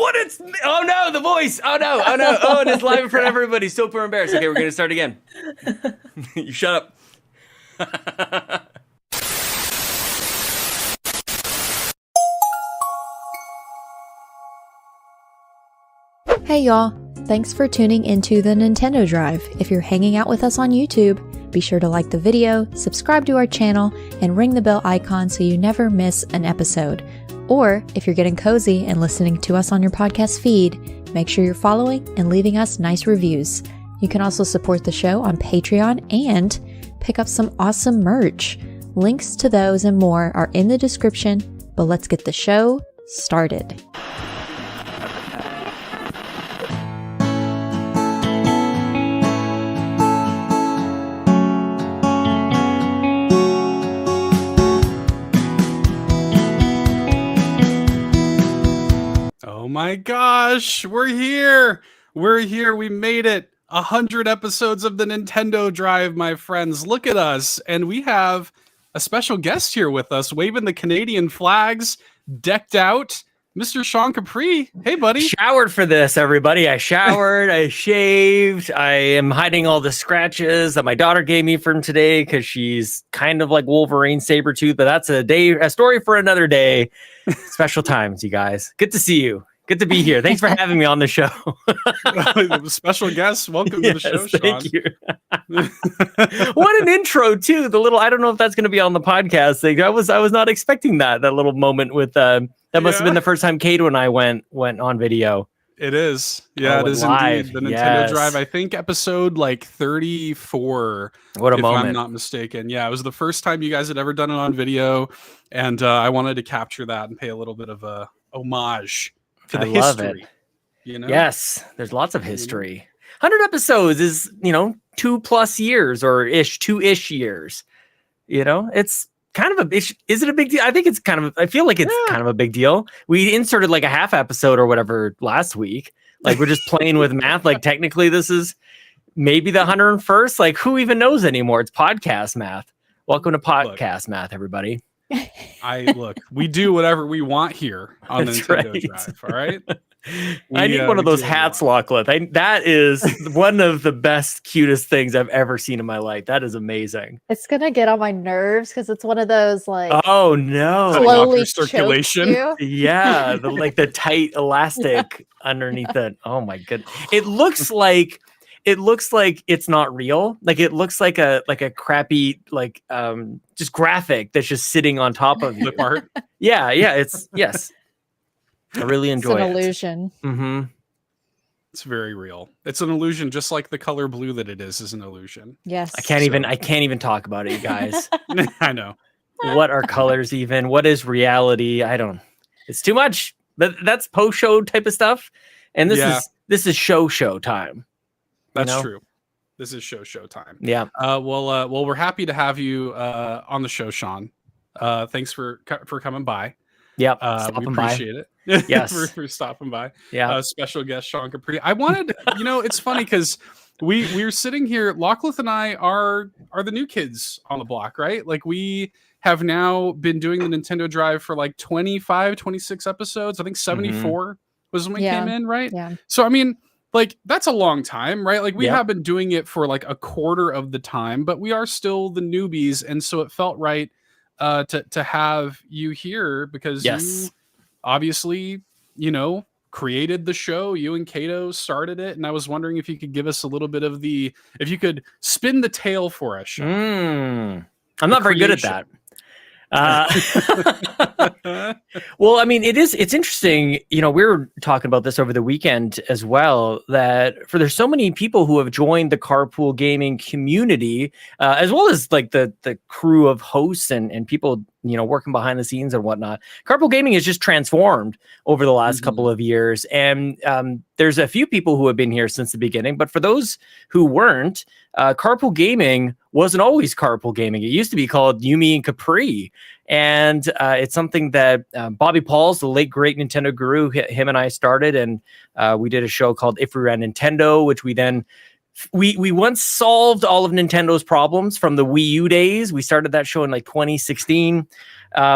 What it's oh no, the voice. Oh no, oh, and it's live in front of everybody. Super embarrassed. Okay, we're gonna start again. You shut up. Hey y'all, thanks for tuning into the Nintendo Drive. If you're hanging out with us on YouTube, be sure to like the video, subscribe to our channel, and ring the bell icon so you never miss an episode. Or, if you're getting cozy and listening to us on your podcast feed, make sure you're following and leaving us nice reviews. You can also support the show on Patreon and pick up some awesome merch. Links to those and more are in the description, but let's get the show started. Oh my gosh, we're here. We made it. 100 episodes of the Nintendo Drive, my friends. Look at us. And we have a special guest here with us, waving the Canadian flags, decked out. Mr. Sean Capri. Hey, buddy. Showered for this, everybody. I showered, I shaved. I am hiding all the scratches that my daughter gave me from today because she's kind of like Wolverine Sabretooth, but that's a story for another day. Special times, you guys. Good to see you. Good to be here. Thanks for having me on the show. Special guest. Welcome to the show, Sean. Thank you. What an intro, too. The little, I don't know if that's going to be on the podcast thing. I was not expecting that little moment with, that must have been the first time Kato and I went on video. It is. Yeah, it is live. Indeed. The Nintendo Drive, I think episode like 34. What a moment. If I'm not mistaken. Yeah, it was the first time you guys had ever done it on video. And I wanted to capture that and pay a little bit of a homage to the history. It. You know? Yes, there's lots of history. 100 episodes is, 2+ years or 2-ish years. It's kind of is it a big deal? I think it's I feel like it's kind of a big deal. We inserted like a half episode or whatever last week. Like we're just playing with math. Like technically this is maybe the 101st. Like who even knows anymore? It's podcast math. Welcome to podcast math, everybody. We do whatever we want here on the Nintendo Drive. All right. I need one of those hats, Lachlan. That is one of the best, cutest things I've ever seen in my life. That is amazing. It's gonna get on my nerves because it's one of those like oh no, slowly circulation. Yeah, the tight elastic underneath it. Oh my goodness, it looks like it's not real. Like it looks like a crappy just graphic that's just sitting on top of you. Art. Yeah. Yes. I really enjoy it. It's an illusion. Mm-hmm. It's very real. It's an illusion, just like the color blue that it is an illusion. Yes. I can't even talk about it, you guys. I know. What are colors even? What is reality? It's too much. That's post-show type of stuff. And this is show time. That's true. This is show time. Yeah. Well, we're happy to have you on the show, Sean. Thanks for coming by. Yeah, we appreciate it. Yes, for stopping by. Yeah, special guest Sean Capri. I wanted, it's funny because we're sitting here. Lachlan and I are the new kids on the block, right? Like we have now been doing the Nintendo Drive for like 25, 26 episodes. I think 74 was when we came in, right? Yeah. So I mean, like that's a long time, right? Like we have been doing it for like a quarter of the time, but we are still the newbies, and so it felt right to have you here because you obviously created the show. You and Kato started it, and I was wondering if you could give us a little bit of if you could spin the tale for us, Sean. I'm not very good at that. Well, I mean, it's interesting. We were talking about this over the weekend as well, that there's so many people who have joined the carpool gaming community, as well as like the crew of hosts and people, working behind the scenes and whatnot. Carpool gaming has just transformed over the last couple of years. And there's a few people who have been here since the beginning, but for those who weren't, carpool gaming wasn't always carpool gaming. It used to be called Yumi and Capri. And it's something that Bobby Pauls, the late great Nintendo guru, him and I started. And we did a show called If We Ran Nintendo, which we then we once solved all of Nintendo's problems from the Wii U days. We started that show in like 2016.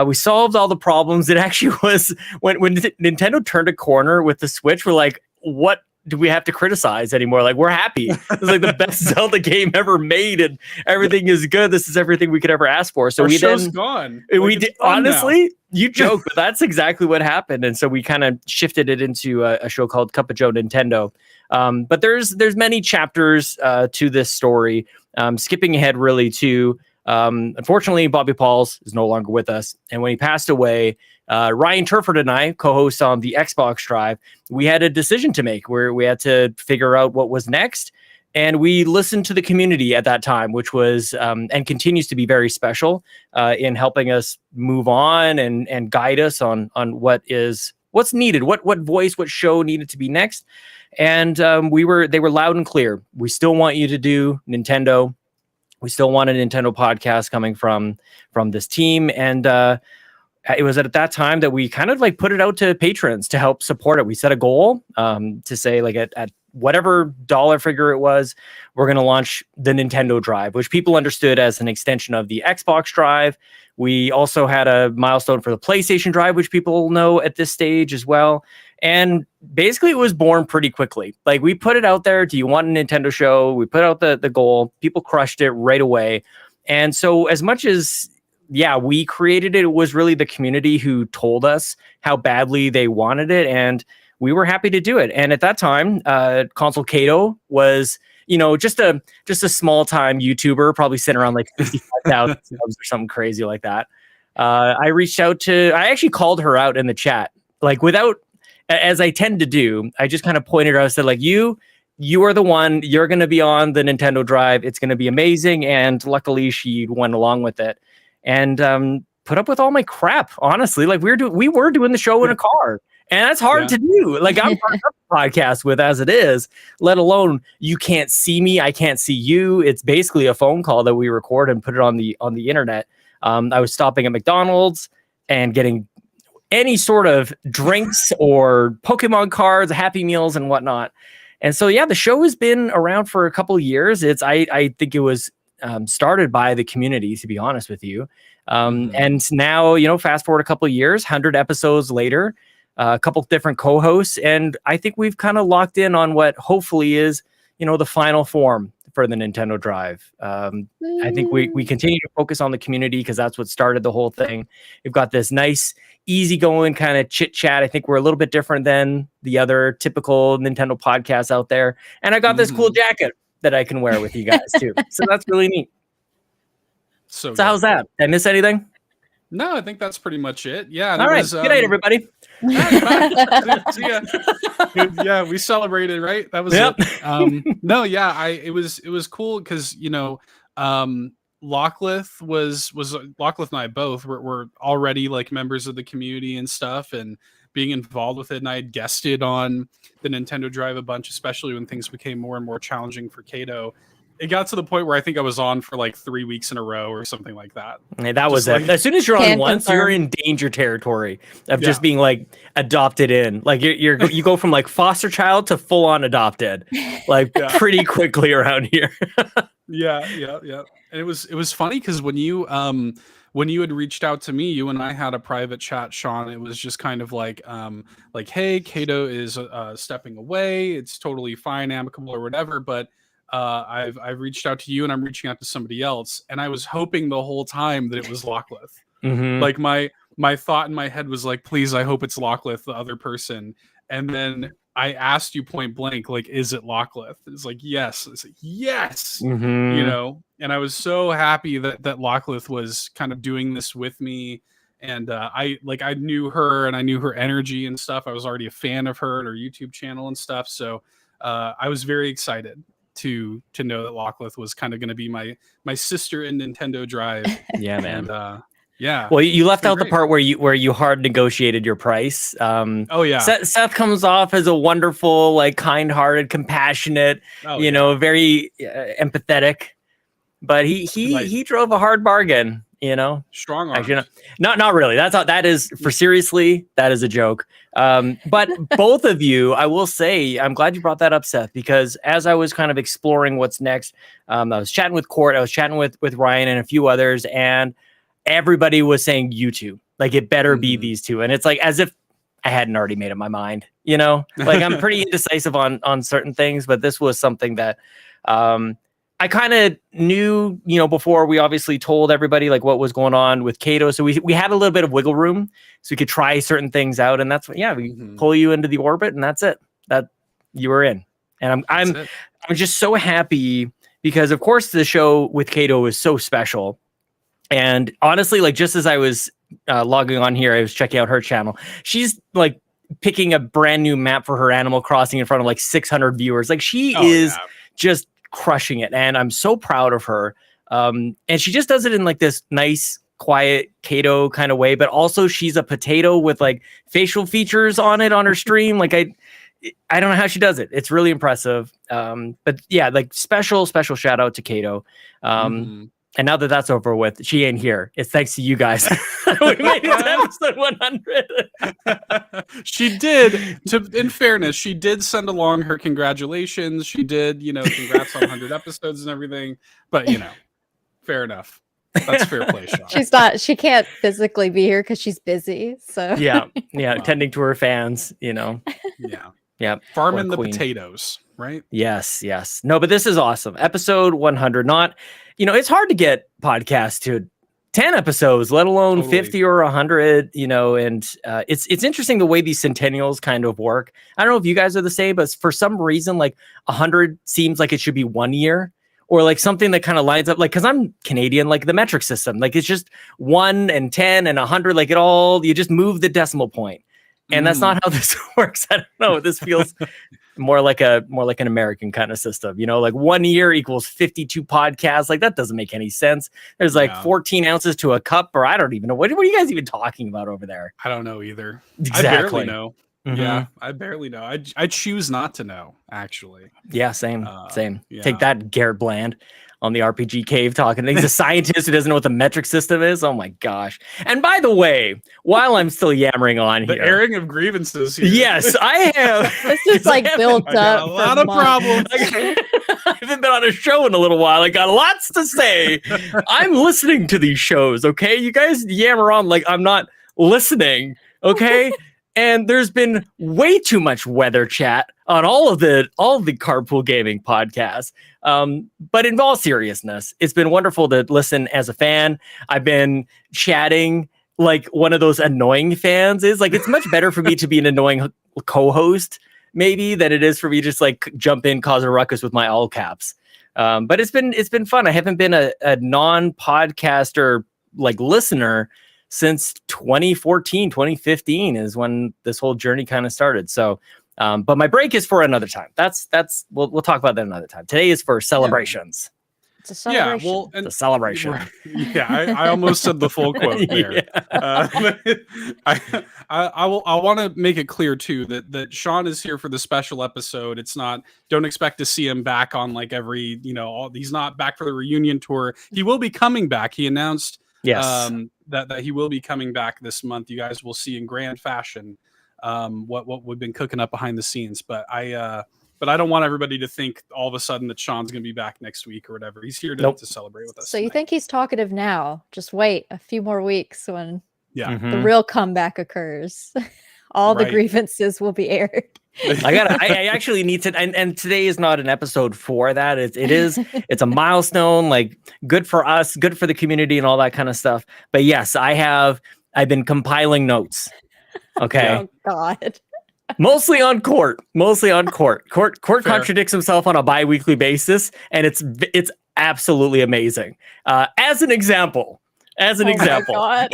We solved all the problems. It actually was when Nintendo turned a corner with the Switch, we're like, what do we have to criticize anymore? Like, we're happy. It's like the best Zelda game ever made, and everything is good. This is everything we could ever ask for. So our we show's then gone. We did, honestly, you joke, but that's exactly what happened. And so we kind of shifted it into a show called Cup of Joe Nintendo. But there's many chapters to this story. Skipping ahead really to unfortunately, Bobby Pauls is no longer with us, and when he passed away, Ryan Turford and I, co-hosts on the Xbox Drive, we had a decision to make where we had to figure out what was next. And we listened to the community at that time, which was and continues to be very special in helping us move on and guide us on what's needed, what voice, what show needed to be next. And they were loud and clear. We still want you to do Nintendo. We still want a Nintendo podcast coming from this team. And it was at that time that we kind of like put it out to patrons to help support it. We set a goal to say like at whatever dollar figure it was, we're going to launch the Nintendo Drive, which people understood as an extension of the Xbox Drive. We also had a milestone for the PlayStation Drive, which people know at this stage as well. And basically it was born pretty quickly. Like, we put it out there. Do you want a Nintendo show? We put out the goal. People crushed it right away. And so as much as we created it, it was really the community who told us how badly they wanted it, and we were happy to do it. And at that time, Console Kato was, just a small time YouTuber, probably sitting around like 55,000 subs or something crazy like that. I actually called her out in the chat, like without, as I tend to do. I just kind of pointed her out, said like, you are the one, you're going to be on the Nintendo Drive. It's going to be amazing. And luckily she went along with it. And put up with all my crap, honestly. Like, we were doing the show in a car, and that's hard to do. Like, I'm hard to podcast with as it is, let alone you can't see me, I can't see you. It's basically a phone call that we record and put it on the internet. I was stopping at McDonald's and getting any sort of drinks or Pokemon cards, Happy Meals, and whatnot. And so, the show has been around for a couple of years. I think it was started by the community, to be honest with you. And now, fast forward a couple of years, 100 episodes later, a couple different co-hosts, and I think we've kind of locked in on what hopefully is, the final form for the Nintendo Drive. I think we continue to focus on the community because that's what started the whole thing. We've got this nice, easygoing kind of chit chat. I think we're a little bit different than the other typical Nintendo podcasts out there. And I got this cool jacket that I can wear with you guys too. So that's really neat. So how's that? Did I miss anything? No, I think that's pretty much it. Yeah. All right. Good night, everybody. See ya. Yeah, we celebrated, right? That was it. It was cool because Lockleth and I both were already like members of the community and stuff, and being involved with it. And I had guested on the Nintendo Drive a bunch, especially when things became more and more challenging for Kato. It got to the point where I think I was on for like 3 weeks in a row or something like that. And that was it. As soon as you're on once, you're in danger territory of just being like adopted in. Like you go from like foster child to full on adopted, like pretty quickly around here. Yeah. And it was funny because when you had reached out to me, you and I had a private chat, Sean. It was just kind of like, hey, Kato is stepping away. It's totally fine, amicable or whatever. But I've reached out to you, and I'm reaching out to somebody else. And I was hoping the whole time that it was Lockleth. Like my thought in my head was like, please, I hope it's Lockleth, the other person. And then I asked you point blank, like, is it Lockleth? It's like, yes. It's like, yes. And I was so happy that Lockleth was kind of doing this with me. And I knew her, and I knew her energy and stuff. I was already a fan of her and her YouTube channel and stuff. So I was very excited to know that Lockleth was kind of going to be my sister in Nintendo Drive. Yeah, man. And, well, you left out the part where you hard negotiated your price. Seth comes off as a wonderful, like, kind-hearted, compassionate, very empathetic, but he drove a hard bargain. Strong arm. Actually, not really. That is a joke. But both of you, I will say, I'm glad you brought that up, Seth, because as I was kind of exploring what's next, I was chatting with Court, I was chatting with Ryan and a few others, and everybody was saying YouTube. Like, it better be these two. And it's like as if I hadn't already made up my mind, you know? Like, I'm pretty indecisive on certain things, but this was something that I kind of knew, you know, before we obviously told everybody like what was going on with Kato. So we had a little bit of wiggle room so we could try certain things out. And that's what, we pull you into the orbit and that's it. That you were in. And I'm just so happy because of course the show with Kato is so special. And honestly, like just as I was logging on here, I was checking out her channel. She's like picking a brand new map for her Animal Crossing in front of like 600 viewers. Like she is just crushing it. And I'm so proud of her. And she just does it in like this nice, quiet Kato kind of way, but also she's a potato with like facial features on it on her stream. Like I don't know how she does it. It's really impressive. But yeah, like special shout out to Kato. And now that that's over with, she ain't here. It's thanks to you guys. We made it to episode 100. She did, in fairness, she did send along her congratulations. She did, you know, congrats on 100 episodes and everything. But, you know, fair enough. That's fair play, Sean. She can't physically be here because she's busy. So yeah, tending to her fans, you know. Yeah. Farming the potatoes, right? Yes. No, but this is awesome. Episode 100. Not, you know, it's hard to get podcasts to 10 episodes, let alone 50 or 100, you know, and it's interesting the way these centennials kind of work. I don't know if you guys are the same, but for some reason, like 100 seems like it should be 1 year or like something that kind of lines up, like, because I'm Canadian, like the metric system, like it's just 1 and 10 and 100, like you just move the decimal point. And that's not how this works. I don't know. This feels more like an American kind of system, you know, like 1 year equals 52 podcasts. Like that doesn't make any sense. There's like 14 ounces to a cup, or I don't even know. What are you guys even talking about over there? I don't know either. Exactly. I barely know. Yeah, I barely know. I choose not to know, actually. Yeah, same. Yeah. Take that, Garrett Bland on the RPG Cave talking. He's a scientist who doesn't know what the metric system is. Oh my gosh. And by the way, while I'm still yammering on the here. airing of grievances here. Yes, I have. This is like built up. A lot of problems. I haven't been on a show in a little while. I got lots to say. I'm listening to these shows, okay? You guys yammer on like I'm not listening, okay? And there's been way too much weather chat on all of the Carpool Gaming podcasts. But in all seriousness, it's been wonderful to listen as a fan. I've been chatting like one of those annoying fans is. Like, it's much better for me to be an annoying co-host, maybe, than it is for me to just like jump in, cause a ruckus with my all caps. But it's been fun. I haven't been a non-podcaster like listener since 2014, 2015 is when this whole journey kind of started. So, but my break is for another time. We'll talk about that another time. Today is for celebrations. It's a celebration. Yeah, well, the celebration. Yeah, I almost said the full quote there. I want to make it clear too that Sean is here for the special episode. It's not. Don't expect to see him back on like every. You know, he's not back for the reunion tour. He will be coming back. He announced. Yes. That he will be coming back this month. You guys will see in grand fashion what we've been cooking up behind the scenes. But I don't want everybody to think all of a sudden that Sean's going to be back next week or whatever. He's here to celebrate with us. So tonight. You think he's talkative now? Just wait a few more weeks when the real comeback occurs. All the grievances will be aired. I actually need to, and today is not an episode for that. It's a milestone, like good for us, good for the community and all that kind of stuff. But yes, I've been compiling notes. Okay. Oh God. Mostly on Court. Court contradicts himself on a bi-weekly basis, and it's absolutely amazing. As an example. My God.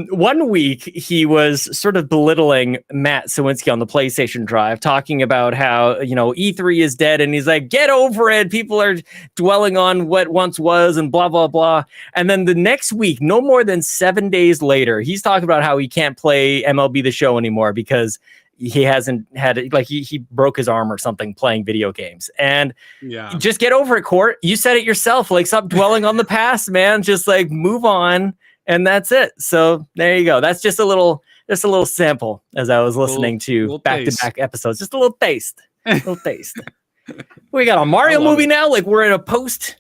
1 week he was sort of belittling Matt Sawinski on the PlayStation Drive, talking about how, you know, E3 is dead, and he's like, get over it. People are dwelling on what once was and blah, blah, blah. And then the next week, no more than 7 days later, he's talking about how he can't play MLB The Show anymore because he hasn't had, like, he broke his arm or something playing video games. And just get over it, Court. You said it yourself. Like, stop dwelling on the past, man. Just like move on. And that's it. So there you go. That's just a little sample as I was listening to back-to-back episodes. Just a little taste. We got a Mario movie now. Like, we're in a post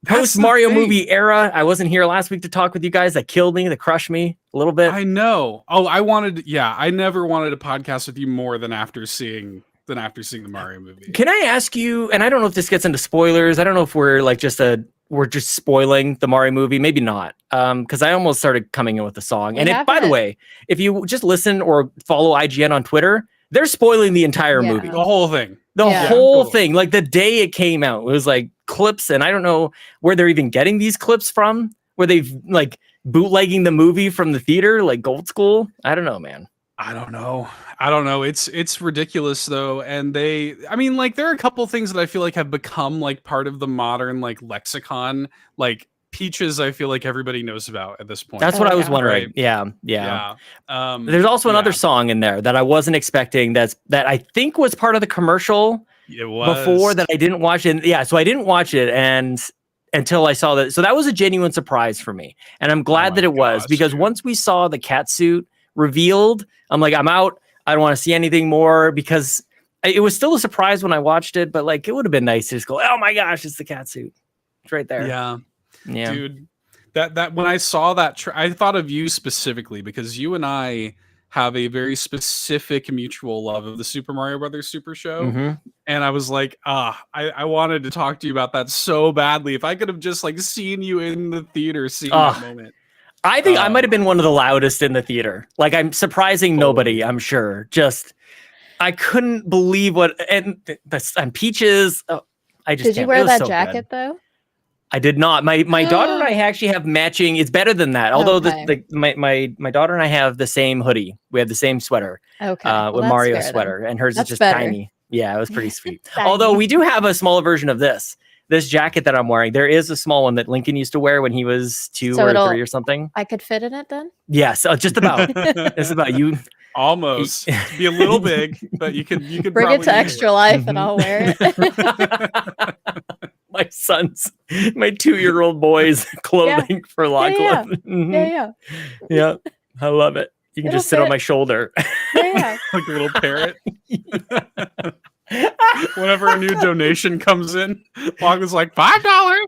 post Mario movie era. I wasn't here last week to talk with you guys. That killed me. That crushed me a little bit. I know. Oh, I never wanted a podcast with you more than after seeing the Mario movie. Can I ask you, and I don't know if this gets into spoilers. I don't know if we're like we're just spoiling the Mario movie. Maybe not. Because I almost started coming in with the song. By the way, if you just listen or follow IGN on Twitter, they're spoiling the entire movie. The whole thing. The whole thing. Like the day it came out, it was like clips, and I don't know where they're even getting these clips from, where they've like bootlegging the movie from the theater, like Gold School. I don't know, man. I don't know. It's ridiculous though. And there are a couple things that I feel like have become like part of the modern like lexicon, like Peaches. I feel like everybody knows about at this point. That's what I was wondering. Right? Yeah. There's also another song in there that I wasn't expecting. That I think was part of the commercial. It was before that I didn't watch it. Yeah, so I didn't watch it until I saw that. So that was a genuine surprise for me, and I'm glad that it was because once we saw the cat suit revealed, I'm like, I'm out. I don't want to see anything more because it was still a surprise when I watched it, but like it would have been nice to just go, oh my gosh, it's the cat suit. It's right there. Yeah. Dude, that when I saw that, I thought of you specifically because you and I have a very specific mutual love of the Super Mario Brothers Super Show. Mm-hmm. And I was like, I wanted to talk to you about that so badly. If I could have just like seen you in the theater seeing that moment. I think I might have been one of the loudest in the theater. Like I'm surprising nobody, I'm sure. Just I couldn't believe and Peaches. Did you wear that jacket though? I did not. My daughter and I actually have matching. It's better than that. Although my daughter and I have the same hoodie. We have the same sweater. Okay. With Mario's sweater, and hers is just tiny. Yeah, it was pretty sweet. Although we do have a smaller version of this jacket that I'm wearing. There is a small one that Lincoln used to wear when he was 2 or 3 or something. I could fit in it then? Yes, just about. Just about. You almost be a little big, but you could bring it to Extra Life and I'll wear it. My 2-year-old boy's clothing for La Club. Yeah. I love it. You can just sit on my shoulder. Yeah. Like a little parrot. Whenever a new donation comes in, Log was like, $5.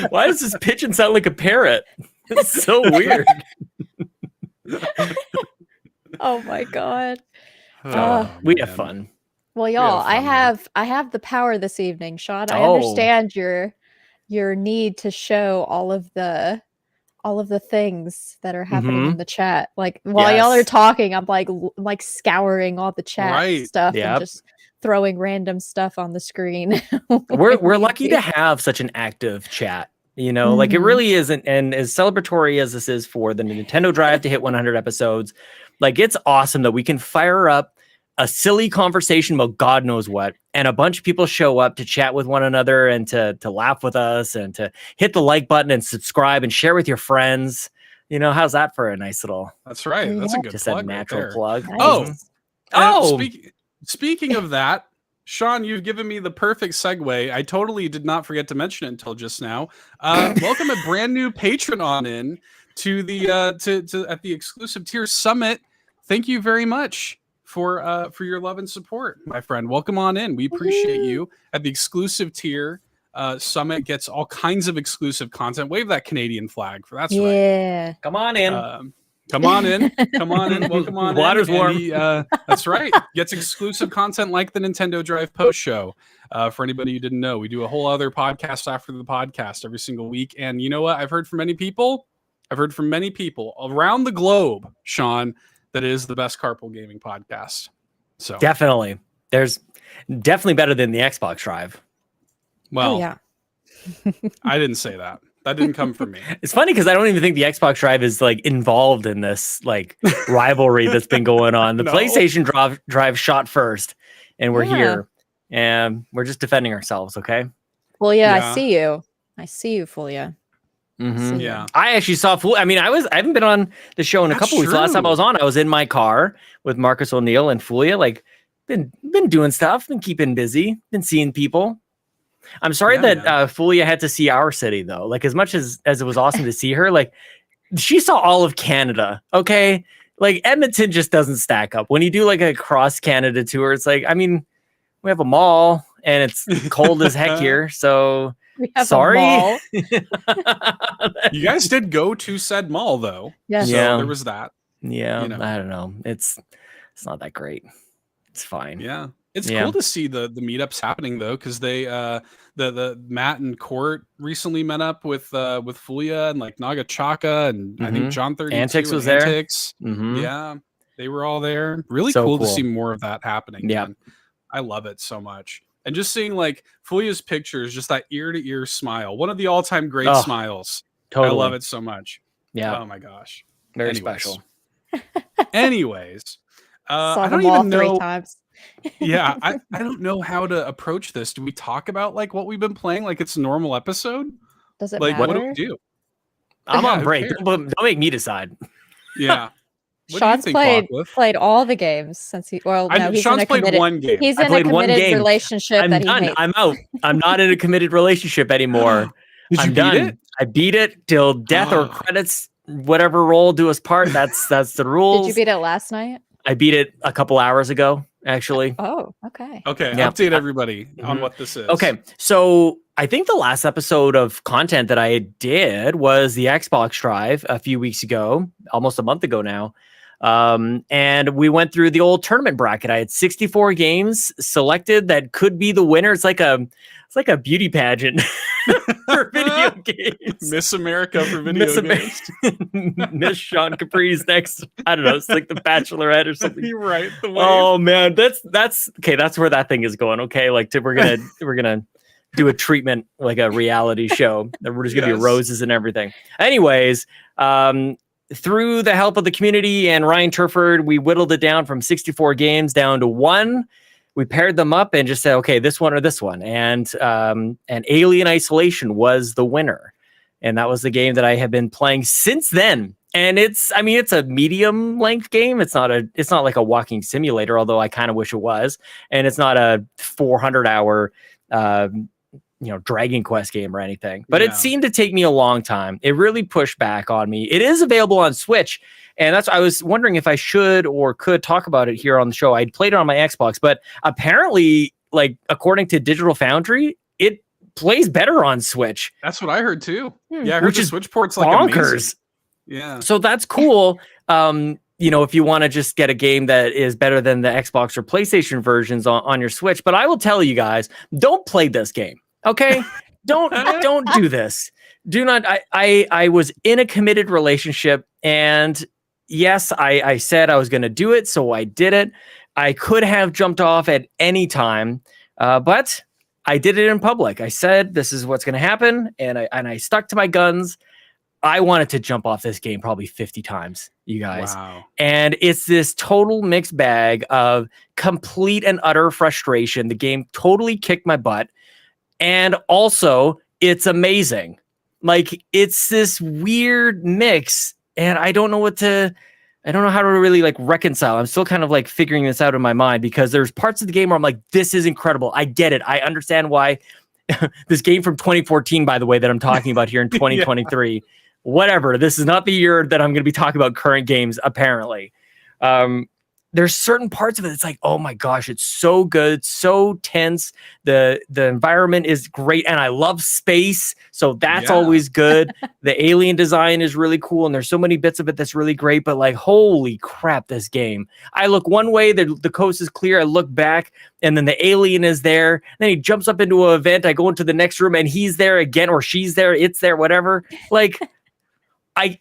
Why does this pigeon sound like a parrot? It's so weird. Oh my God. We have fun. Well, y'all, I have the power this evening, Sean. I understand your need to show all of the things that are happening in the chat. Like while y'all are talking, I'm like scouring all the chat stuff and just throwing random stuff on the screen. We're lucky to have such an active chat. You know, like it really isn't. And as celebratory as this is for the Nintendo Drive to hit 100 episodes, like it's awesome that we can fire up a silly conversation about God knows what, and a bunch of people show up to chat with one another and to laugh with us and to hit the like button and subscribe and share with your friends. You know, how's that for a nice little? That's right. That's a good plug. A natural plug. Nice. Speaking of that, Sean, you've given me the perfect segue. I totally did not forget to mention it until just now. Welcome a brand new patron on in to the at the exclusive tier summit. Thank you very much for your love and support, my friend. Welcome on in. We appreciate you. At the exclusive tier, Summit gets all kinds of exclusive content. Wave that Canadian flag for that's right. Yeah. Come on in. Come on in. Come on in. Welcome on Water's in. warm. That's right. Gets exclusive content like the Nintendo Drive post show. For anybody who didn't know, we do a whole other podcast after the podcast every single week. And you know what? I've heard from many people around the globe, Sean, that is the best carpool gaming podcast. So definitely, there's definitely better than the Xbox Drive. Well, I didn't say that. That didn't come from me. It's funny because I don't even think the Xbox Drive is like involved in this like rivalry that's been going on. The PlayStation Drive shot first, and we're here, and we're just defending ourselves. Okay. Well, I see you, Fulia. Mm-hmm. Yeah, I actually saw. I haven't been on the show in a couple weeks. Last time I was on, I was in my car with Marcus O'Neill and Fulia. Like, been doing stuff, been keeping busy, been seeing people. I'm sorry that Fulia had to see our city though. Like, as much as it was awesome to see her, like she saw all of Canada. Okay, like Edmonton just doesn't stack up. When you do like a cross Canada tour, it's like, I mean, we have a mall, and it's cold as heck here. So We have sorry. a mall. You guys did go to said mall though. Yes. So Yeah. there was that. Yeah, You know. I don't know. It's not that great. It's fine. Yeah. It's Yeah. cool to see the meetups happening though, because they the Matt and Court recently met up with Fulia and like Naga Chaka and I think John 32 Antics and was there. Antics. Yeah. They were all there. Really So cool to cool. see more of that happening. Yeah. Man. I love it so much. And just seeing like Fulia's pictures, just that ear to ear smile. One of the all-time great Oh, smiles. Totally. I love it so much. Yeah. Oh my gosh. Very Anyways. special. Anyways. Saw I don't them all even 3 know. times. Yeah, I don't know how to approach this. Do we talk about like what we've been playing like it's a normal episode? Does it Like matter? what do we do? I'm Yeah, on who break. cares? Don't make me decide. Yeah. What Sean's do you think, Lockwood? played all the games since he. Well, no, he's Sean's in a played committed. one game. He's I in a played one committed game. relationship I'm that he done. hates. I'm out. I'm not in a committed relationship anymore. Did you I'm beat done. it? I beat it till death or credits, whatever roll do us part. That's the rules. Did you beat it last night? I beat it a couple hours ago, actually. Oh, okay. Okay, Yeah. update everybody on Mhm. what this is. Okay, so I think the last episode of content that I did was the Xbox Drive a few weeks ago, almost a month ago now. And we went through the old tournament bracket. I had 64 games selected that could be the winner. It's like a beauty pageant for video games. Miss America for video games. Miss Sean Capri's next. I don't know. It's like the Bachelorette or something. You're right. The wave. Oh man, that's okay. That's where that thing is going. Okay, like we're gonna do a treatment like a reality show. We're just gonna be Yes. roses and everything. Anyways, through the help of the community and Ryan Turford, we whittled it down from 64 games down to 1. We paired them up and just said, okay, this one or this one. And Alien Isolation was the winner. And that was the game that I have been playing since then. And it's a medium length game. It's not like a walking simulator, although I kind of wish it was. And it's not a 400-hour Dragon Quest game or anything, but Yeah. it seemed to take me a long time. It really pushed back on me. It is available on Switch, and that's I was wondering if I should or could talk about it here on the show. I'd played it on my Xbox, but apparently, like according to Digital Foundry, it plays better on Switch. That's what I heard too. Hmm. Yeah, I heard Which the is Switch port's like bonkers. amazing. Yeah. So that's cool. If you want to just get a game that is better than the Xbox or PlayStation versions on your Switch, but I will tell you guys, don't play this game. Okay, don't do this. Do not. I was in a committed relationship, and yes, I said I was going to do it, so I did it. I could have jumped off at any time, but I did it in public. I said this is what's going to happen, and I stuck to my guns. I wanted to jump off this game probably 50 times, you guys. Wow. And it's this total mixed bag of complete and utter frustration. The game totally kicked my butt. And also, it's amazing. Like, it's this weird mix. And I don't know how to really like reconcile. I'm still kind of like figuring this out in my mind because there's parts of the game where I'm like, this is incredible. I get it. I understand why this game from 2014, by the way, that I'm talking about here in 2023, whatever. This is not the year that I'm going to be talking about current games, apparently. There's certain parts of it. It's like, oh my gosh, it's so good, so tense. The environment is great, and I love space, so that's always good. The alien design is really cool, and there's so many bits of it that's really great. But like, holy crap, this game! I look one way, the coast is clear. I look back, and then the alien is there. Then he jumps up into an event. I go into the next room, and he's there again, or she's there. It's there, whatever. Like. I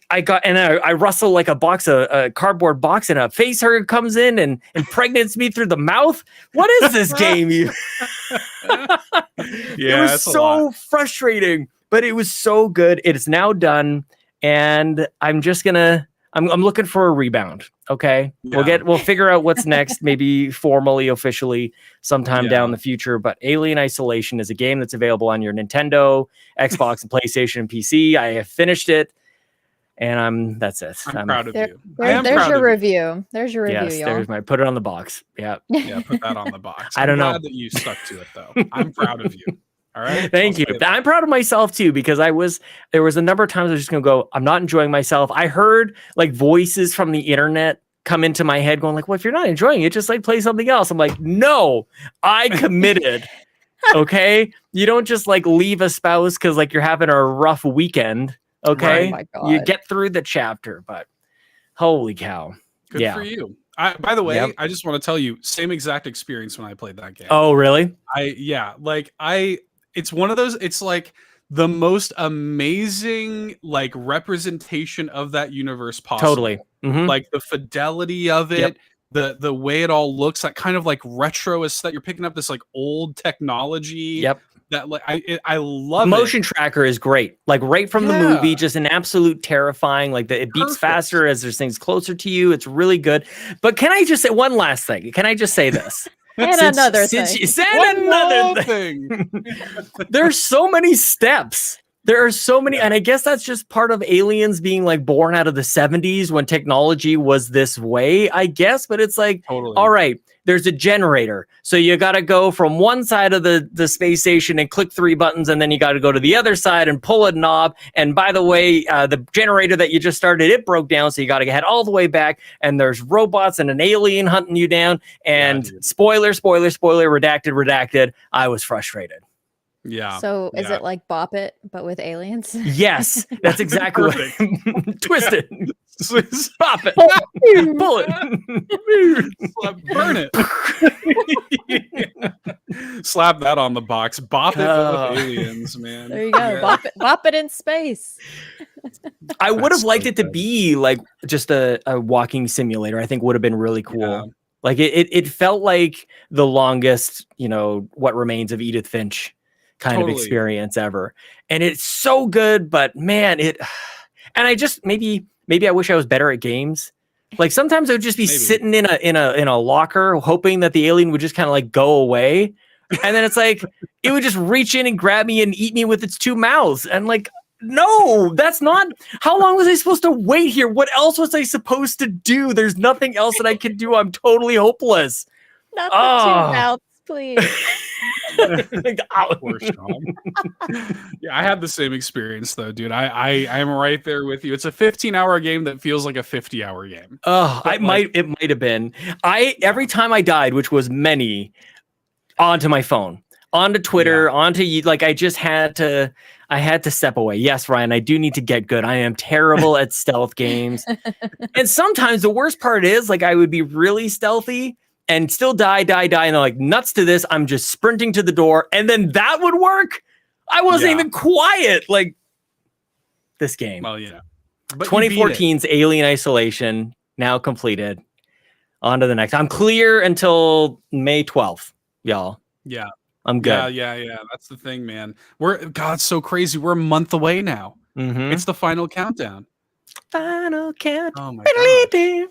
rustle like a cardboard box, and a face hugger comes in and impregnates me through the mouth. What is this game? It was so frustrating, but it was so good. It is now done, and I'm looking for a rebound. Okay, we'll figure out what's next, maybe formally, officially, sometime down the future. But Alien Isolation is a game that's available on your Nintendo, Xbox, and PlayStation and PC. I have finished it. And that's it. I'm proud of you. There's your review. There's your review, yes, y'all. there's my put it on the box. Yeah. Yeah, put that on the box. I don't know. I'm glad that you stuck to it though. I'm proud of you. All right. Thank you. I'm proud of myself too, because there was a number of times I was just gonna go, I'm not enjoying myself. I heard like voices from the internet come into my head going like, well, if you're not enjoying it, just like play something else. I'm like, no, I committed. Okay, you don't just like leave a spouse because like you're having a rough weekend. Okay, Oh my God. you get through the chapter, but holy cow, Good for you. By the way, I just want to tell you, same exact experience when I played that game. Oh, really? It's one of those. It's like the most amazing like representation of that universe possible. Totally. Like the fidelity of it. The way it all looks, that kind of like retro aesthetic. You're picking up this like old technology. Yep. That like I love motion tracker is great. Like right from the movie, just an absolute terrifying. Like it beeps faster as there's things closer to you. It's really good. But can I just say one last thing? Can I just say this? And another thing. There's so many steps. There are so many, and I guess that's just part of Aliens being like born out of the 70s when technology was this way, I guess. But it's like, all right, there's a generator. So you got to go from one side of the space station and click 3 buttons, and then you got to go to the other side and pull a knob. And by the way, the generator that you just started, it broke down. So you got to head all the way back, and there's robots and an alien hunting you down. And spoiler, redacted. I was frustrated. Yeah. So is it like Bop It, but with aliens? Yes, that's exactly what. Twist it. Bop it. Pull it. Burn it. Slap that on the box. Bop it with aliens, man. There you go. Yeah. Bop it in space. I would have liked it to be like just a walking simulator. I think would have been really cool. Yeah. Like it felt like the longest, What Remains of Edith Finch kind of experience ever. And it's so good, but man, and I just maybe I wish I was better at games. Like sometimes I would just be sitting in a locker hoping that the alien would just kind of like go away. And then it's like it would just reach in and grab me and eat me with its 2 mouths. And like, no, that's not how long was I supposed to wait here? What else was I supposed to do? There's nothing else that I could do. I'm totally hopeless. Not the 2 mouths, please. Poor Sean. Yeah, I had the same experience though, dude. I am right there with you. It's a 15-hour game that feels like a 50-hour game. Oh, it might have been. Every time I died, which was many, onto my phone, onto Twitter, onto like I just had to. I had to step away. Yes, Ryan, I do need to get good. I am terrible at stealth games, and sometimes the worst part is like I would be really stealthy and still die, and they're like, nuts to this. I'm just sprinting to the door, and then that would work. I wasn't even quiet. Like this game. Well, yeah. 2014's Alien Isolation, now completed. On to the next. I'm clear until May 12th, y'all. Yeah. I'm good. Yeah. That's the thing, man. God's so crazy. We're a month away now. Mm-hmm. It's the final countdown. Final count. Oh my God.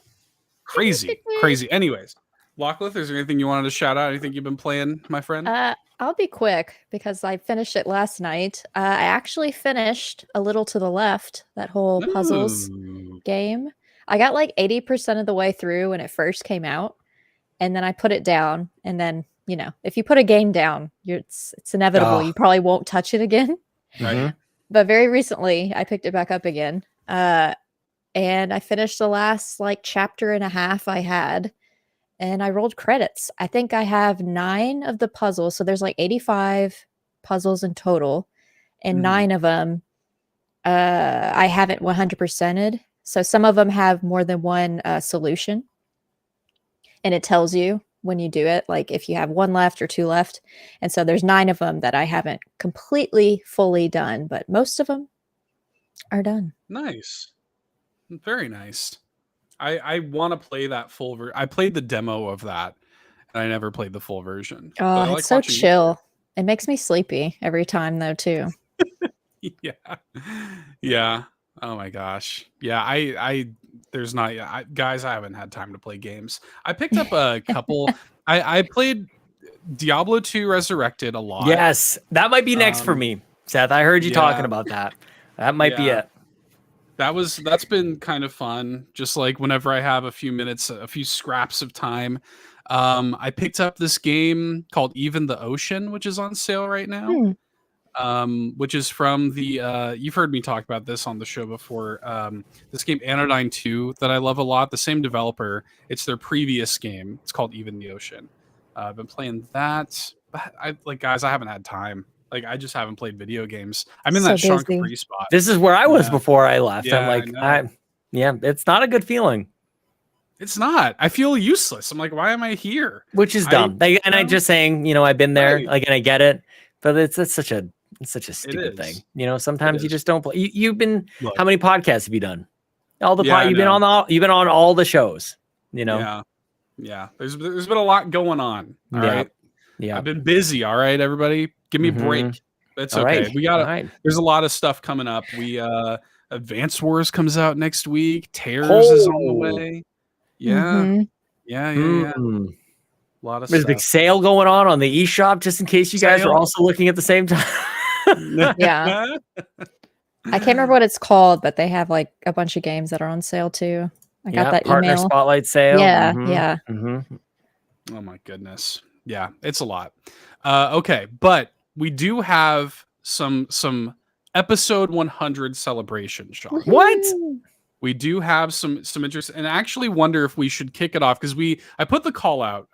Crazy. Anyways. Lachlan, is there anything you wanted to shout out? Anything you've been playing, my friend? I'll be quick because I finished it last night. I actually finished A Little to the Left, that whole puzzles game. I got like 80% of the way through when it first came out, and then I put it down. And then, if you put a game down, it's inevitable. You probably won't touch it again. Right. But very recently, I picked it back up again, and I finished the last like chapter and a half I had. And I rolled credits. I think I have 9 of the puzzles. So there's like 85 puzzles in total. And 9 of them I haven't 100%ed. So some of them have more than one solution. And it tells you when you do it, like if you have 1 left or 2 left. And so there's 9 of them that I haven't completely fully done. But most of them are done. Nice. Very nice. I want to play that full version. I played the demo of that, and I never played the full version. Oh, it's so chill. It makes me sleepy every time, though, too. Yeah. Oh my gosh. Yeah. There's not. Guys, I haven't had time to play games. I picked up a couple. I played Diablo 2 Resurrected a lot. Yes, that might be next for me, Seth. I heard you talking about that. That might be it. That's been kind of fun. Just like whenever I have a few minutes, a few scraps of time. I picked up this game called Even the Ocean, which is on sale right now. Which is from the you've heard me talk about this on the show before. This game Anodyne 2 that I love a lot. The same developer. It's their previous game. It's called Even the Ocean. I've been playing that. guys, I haven't had time. Like, I just haven't played video games. I'm in So that Sean busy. Capri spot. This is where I was before I left. Yeah, I'm like, it's not a good feeling. It's not. I feel useless. I'm like, why am I here? Which is dumb. I'm just saying, I've been there, and I get it, but it's such a stupid thing. Sometimes you just don't play. You've been, how many podcasts have you done? You've been on all the shows. Yeah. There's been a lot going on. All right. Yeah. I've been busy. All right, everybody, give me a break. It's okay. Right. We got There's a lot of stuff coming up. We Advance Wars comes out next week. Tears is on the way. Yeah. Yeah. A lot of There's a big sale going on the eShop, just in case you guys are also looking at the same time. Yeah. I can't remember what it's called, but they have like a bunch of games that are on sale too. I got that partner email. Spotlight sale. Yeah. Oh my goodness. Yeah, it's a lot. Okay, but we do have some episode 100 celebration, Sean. What? We do have some interest, and I actually wonder if we should kick it off because I put the call out.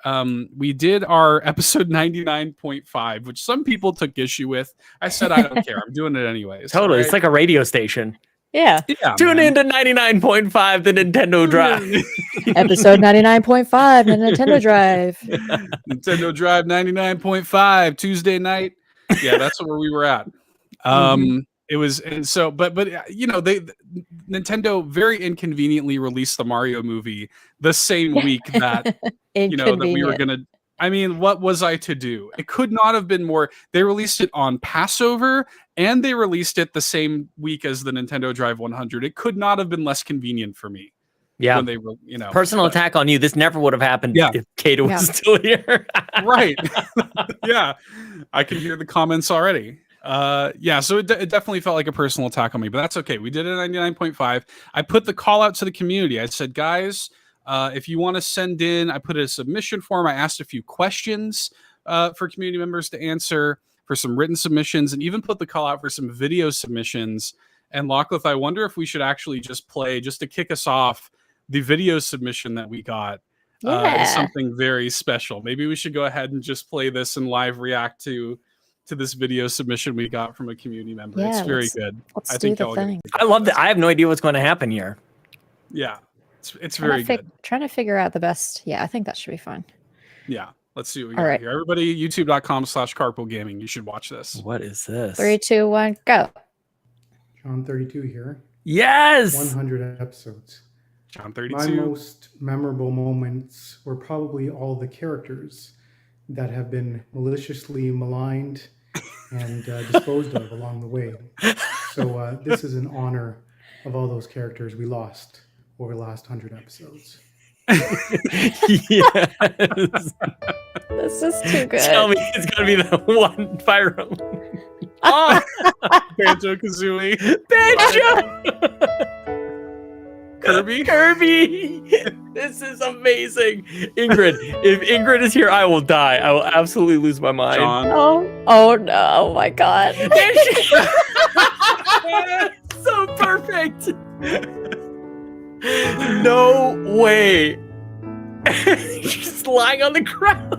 We did our episode 99.5, which some people took issue with. I said I don't care. I'm doing it anyways. Totally, right? It's like a radio station. Yeah. Tune into 99.5, the Nintendo Drive. Episode 99.5, the Nintendo Drive. Nintendo Drive 99.5, Tuesday night. Yeah, that's where we were at. It was, and so, but Nintendo very inconveniently released the Mario movie the same week that that we were gonna. I mean, what was I to do? It could not have been more. They released it on Passover, and they released it the same week as the Nintendo Drive 100. It could not have been less convenient for me. Yeah, when they were, personal attack on you. This never would have happened if Kato was still here. Right? Yeah, I can hear the comments already. So it definitely felt like a personal attack on me, but that's okay. We did it at 99.5. I put the call out to the community. I said, guys, if you want to send in, I put a submission form. I asked a few questions for community members to answer, for some written submissions, and even put the call out for some video submissions. And Lachlan, I wonder if we should actually just play, just to kick us off, the video submission that we got. Is something very special. Maybe we should go ahead and just play this and live react to this video submission we got from a community member. It's very good. I think I love that. I have no idea what's going to happen here. Yeah, it's very good. Trying to figure out the best. Yeah, I think that should be fun. Yeah, let's see what we got here. Everybody, youtube.com/carpoolgaming. You should watch this. What is this? 3, 2, 1, go. John 32 here. Yes. 100 episodes. John 32. My most memorable moments were probably all the characters that have been maliciously maligned and disposed of along the way. So this is in honor of all those characters we lost over the last 100 episodes. Yes. This is too good. Tell me it's gonna be the one fire. Banjo-Kazooie. Banjo! Kirby. This is amazing. Ingrid, if Ingrid is here, I will die. I will absolutely lose my mind. John. Oh no! Oh my god! So perfect. No way. Just lying on the ground.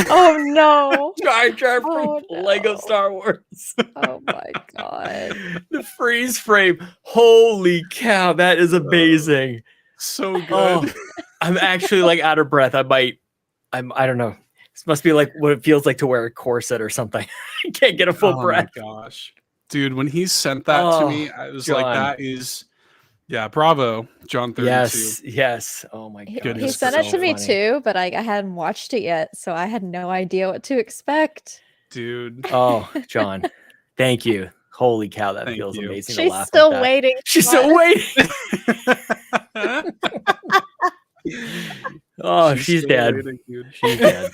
Oh no! Jar Jar from Lego Star Wars. Oh my god! The freeze frame. Holy cow, that is amazing. So good. Oh, I'm actually like out of breath. I don't know. This must be like what it feels like to wear a corset or something. I can't get a full breath. Oh my gosh. Dude, when he sent that to me, I was like, that is bravo, John 32. Yes. Oh my god. He sent it to me too, but I hadn't watched it yet, so I had no idea what to expect. Dude. Oh, John. Thank you. Holy cow, that feels amazing. She's still waiting. She's still waiting. Oh, she's dead. She's dead.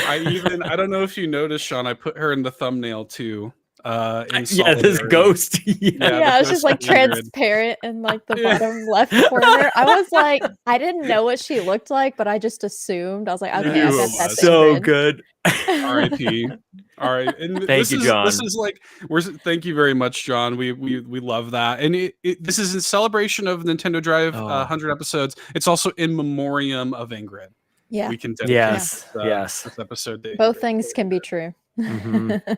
I don't know if you noticed, Sean, I put her in the thumbnail too. This ghost. Yeah, it's just like transparent in like the bottom left corner. I was like, I didn't know what she looked like, but I just assumed. I was like, okay, I guess that's so good. R.I.P. All right, and thank you, John. This is like, thank you very much, John. We love that, and this is in celebration of Nintendo Drive 100 episodes. It's also in memoriam of Ingrid. we can dedicate yes. this episode to. Both things can be true. Mm-hmm.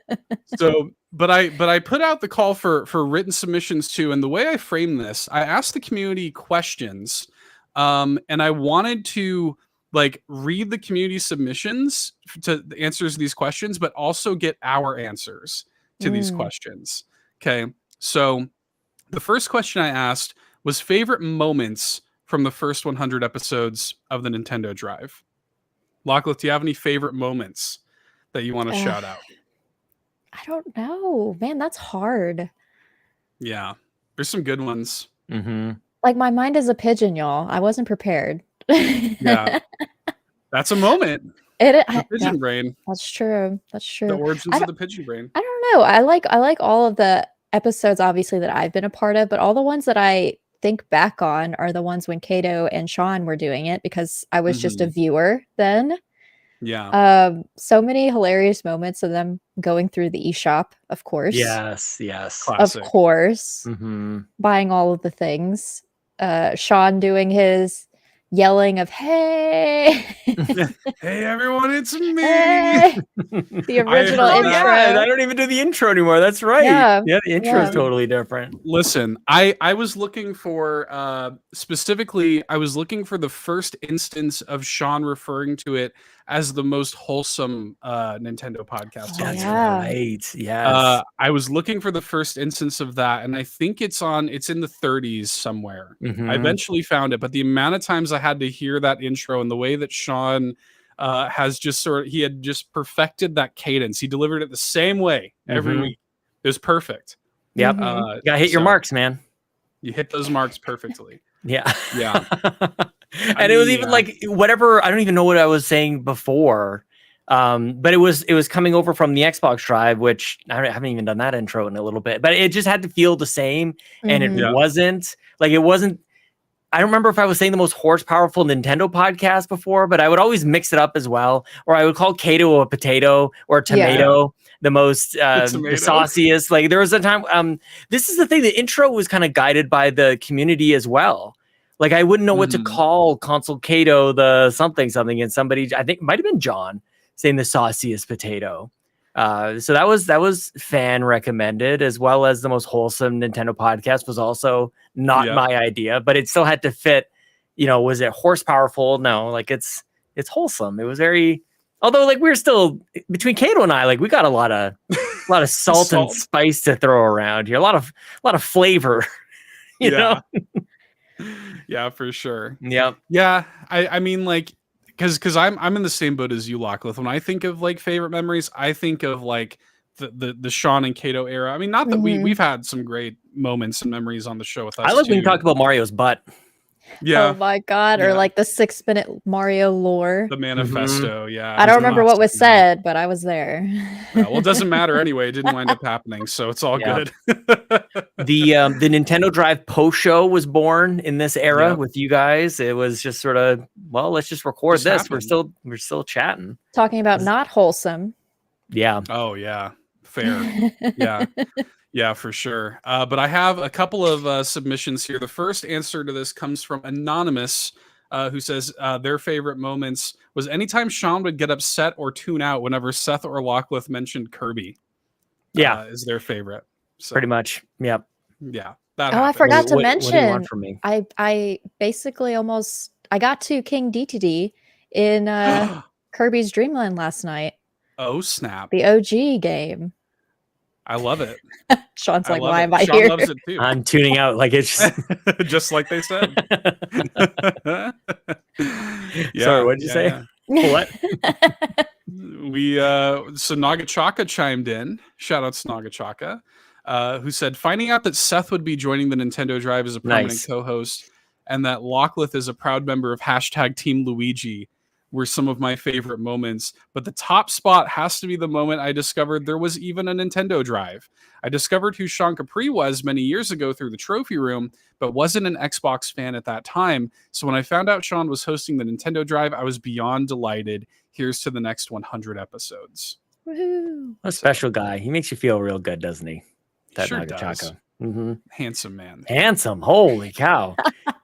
So, but I put out the call for written submissions too, and the way I frame this, I asked the community questions, and I wanted to like read the community submissions to the answers to these questions, but also get our answers to these questions. Okay, so the first question I asked was favorite moments from the first 100 episodes of the Nintendo Drive. Lachlan, do you have any favorite moments that you want to shout out? I don't know, man. That's hard. Yeah, there's some good ones. Mm-hmm. Like my mind is a pigeon, y'all. I wasn't prepared. Yeah, that's a moment. The pigeon brain. That's true. That's true. The origins of the pigeon brain. I don't know. I like all of the episodes, obviously, that I've been a part of, but all the ones that I think back on are the ones when Kato and Sean were doing it, because I was just a viewer then. Yeah. So many hilarious moments of them going through the eShop, of course. Yes. Classic. Of course. Mm-hmm. Buying all of the things. Sean doing his yelling of "Hey, hey everyone, it's me!" Hey! The original intro. Yeah, I don't even do the intro anymore. That's right. Yeah, the intro is totally different. Listen, I was looking for specifically, I was looking for the first instance of Sean referring to it as the most wholesome Nintendo podcast. That's right. Yes. I was looking for the first instance of that, and I think it's in the 30s somewhere. Mm-hmm. I eventually found it, but the amount of times I had to hear that intro and the way that Sean has just he had just perfected that cadence. He delivered it the same way every week. It was perfect. Yep. You gotta hit your marks, man. You hit those marks perfectly. Yeah. And it was even like whatever. I don't even know what I was saying before. But it was coming over from the Xbox Drive, which I haven't even done that intro in a little bit, but it just had to feel the same. And it wasn't. I don't remember if I was saying the most horsepowerful Nintendo podcast before, but I would always mix it up as well. Or I would call Kato a potato or a tomato, the most the sauciest. Like there was a time. This is the thing. The intro was kind of guided by the community as well. Like I wouldn't know what to call Consul Kato the something, and somebody, I think it might have been John, saying the sauciest potato. So that was fan recommended, as well as the most wholesome Nintendo podcast was also not my idea, but it still had to fit. Was it horsepowerful? No, like it's wholesome. It was very, although like we're still between Kato and I, like we got a lot of salt and spice to throw around here, a lot of flavor. You know. Yeah, for sure. Yeah. I mean, like, because I'm in the same boat as you, Lachlan. When I think of like favorite memories, I think of like the Sean and Kato era. I mean, not that we've had some great moments and memories on the show with us. I like when you talk about Mario's butt. Yeah. Oh my god! Or like the 6-minute Mario lore. The manifesto. Yeah. I don't remember what was said, but I was there. Well, it doesn't matter anyway. It didn't wind up happening, so it's all good. The Nintendo Drive post show was born in this era with you guys. It was just sort of, well, let's just record this. Happened. We're still chatting. Talking about not wholesome. Yeah. Oh yeah. Fair. Yeah. Yeah, for sure. But I have a couple of submissions here. The first answer to this comes from Anonymous, who says their favorite moments was anytime Sean would get upset or tune out whenever Seth or Lachlan mentioned Kirby. Yeah. Is their favorite. So, pretty much. Yep. Yeah. I forgot to mention. What do you want from me? I basically I got to King DTD in Kirby's Dream Land last night. Oh, snap. The OG game. I love it. Sean's like, why am I here? Sean loves it too. I'm tuning out. Like it's just like they said. Sorry, what did you say? What? So Nagachaka chimed in. Shout out to Nagachaka, who said finding out that Seth would be joining the Nintendo Drive as a permanent co-host, and that Lachlan is a proud member of #Team Luigi were some of my favorite moments, but the top spot has to be the moment I discovered there was even a Nintendo Drive. I discovered who Sean Capri was many years ago through the trophy room, but wasn't an Xbox fan at that time. So when I found out Sean was hosting the Nintendo Drive, I was beyond delighted. Here's to the next 100 episodes. Woohoo! A special guy. He makes you feel real good, doesn't he? That sure Nagachaka. does. Handsome man. Handsome. Holy cow.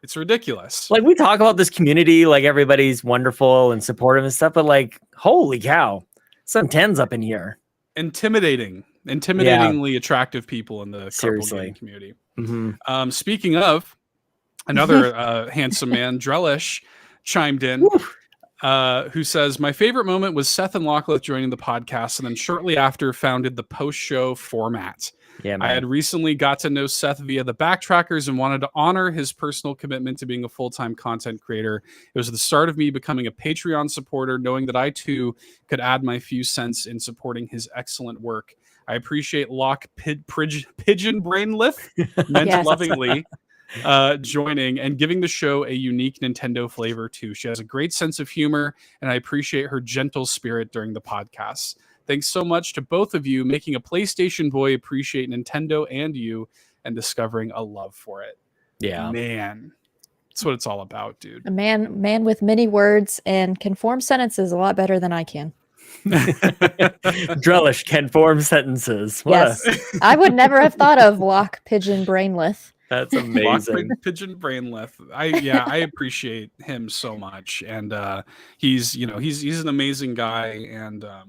It's ridiculous. Like, we talk about this community, like everybody's wonderful and supportive and stuff, but like, holy cow, some 10s up in here. Intimidatingly attractive people in the carpool gaming community. Speaking of another handsome man, Drellesh chimed in, who says, my favorite moment was Seth and Lockleath joining the podcast, and then shortly after founded the post-show format. Yeah, man. I had recently got to know Seth via the Backtrackers and wanted to honor his personal commitment to being a full-time content creator. It was the start of me becoming a Patreon supporter, knowing that I too could add my few cents in supporting his excellent work. I appreciate Pigeon Brainlith meant lovingly joining and giving the show a unique Nintendo flavor too. She has a great sense of humor, and I appreciate her gentle spirit during the podcast. Thanks so much to both of you, making a PlayStation boy appreciate Nintendo and you, and discovering a love for it. Yeah, man, that's what it's all about, dude. A man with many words and can form sentences a lot better than I can. Drellesh can form sentences. Yes, I would never have thought of Lock Pigeon Brainlith. That's amazing. Pigeon Brainlith. I appreciate him so much, and he's an amazing guy, and I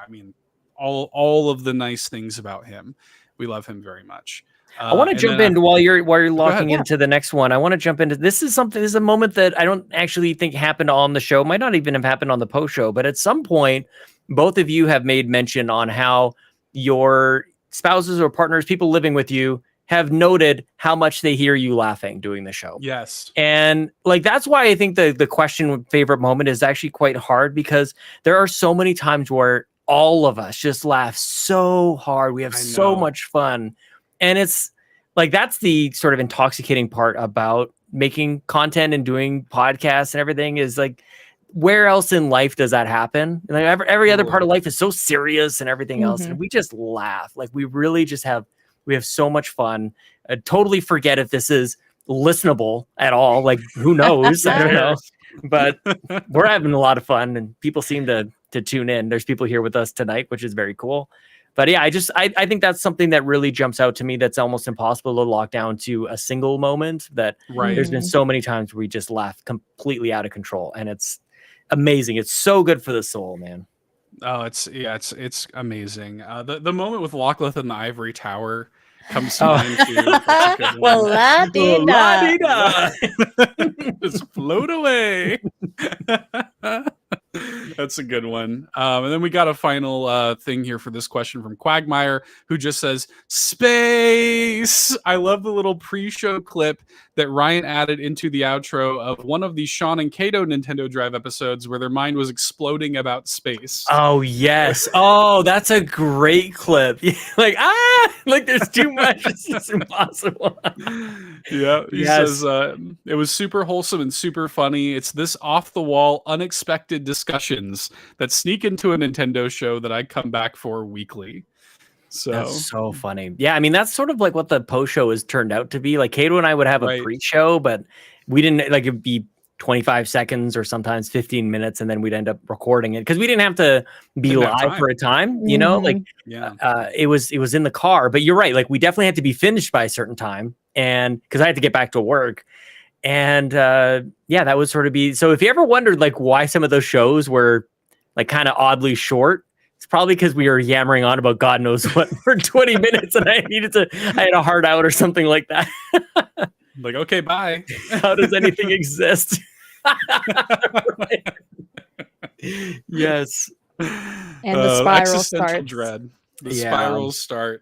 mean, all of the nice things about him. We love him very much. I want to jump in while you're locking into the next one. I want to jump into this is a moment that I don't actually think happened on the show. Might not even have happened on the post show, but at some point, both of you have made mention on how your spouses or partners, people living with you, have noted how much they hear you laughing doing the show. Yes. And like, that's why I think the question favorite moment is actually quite hard, because there are so many times where all of us just laugh so hard. We have so much fun. And it's like, that's the sort of intoxicating part about making content and doing podcasts and everything, is like, where else in life does that happen? Like every other part of life is so serious and everything else. And we just laugh. Like, we really just we have so much fun. I totally forget if this is listenable at all. Like, who knows? I don't know. But we're having a lot of fun, and people seem to tune in. There's people here with us tonight, which is very cool. But yeah, I think that's something that really jumps out to me. That's almost impossible to lock down to a single moment. That there's been so many times where we just laugh completely out of control, and it's amazing. It's so good for the soul, man. Oh, it's amazing. The moment with Lockleath in the ivory tower comes to mind too. Well, la-dee-da. Just float away. That's a good one. And then we got a final thing here for this question from Quagmire, who just says, space. I love the little pre-show clip that Ryan added into the outro of one of the Sean and Kato Nintendo Drive episodes where their mind was exploding about space. Oh, yes. Oh, that's a great clip. Like, there's too much. It's just impossible. Yeah. He says, it was super wholesome and super funny. It's this off-the-wall, unexpected discussions that sneak into a Nintendo show that I come back for weekly. So that's so funny. Yeah, I mean, that's sort of like what the post show has turned out to be. Like, Kato and I would have a pre-show, but we didn't, like, it'd be 25 seconds or sometimes 15 minutes, and then we'd end up recording it because we didn't have to be live for a time, you know, like it was in the car. But you're right, like, we definitely had to be finished by a certain time, and because I had to get back to work. And that would sort of be, so if you ever wondered like why some of those shows were like kind of oddly short, it's probably because we were yammering on about God knows what for 20 minutes, and I had a heart out or something like that. Like, okay, bye. How does anything exist? Yes. And the spiral starts. Dread. The spirals start.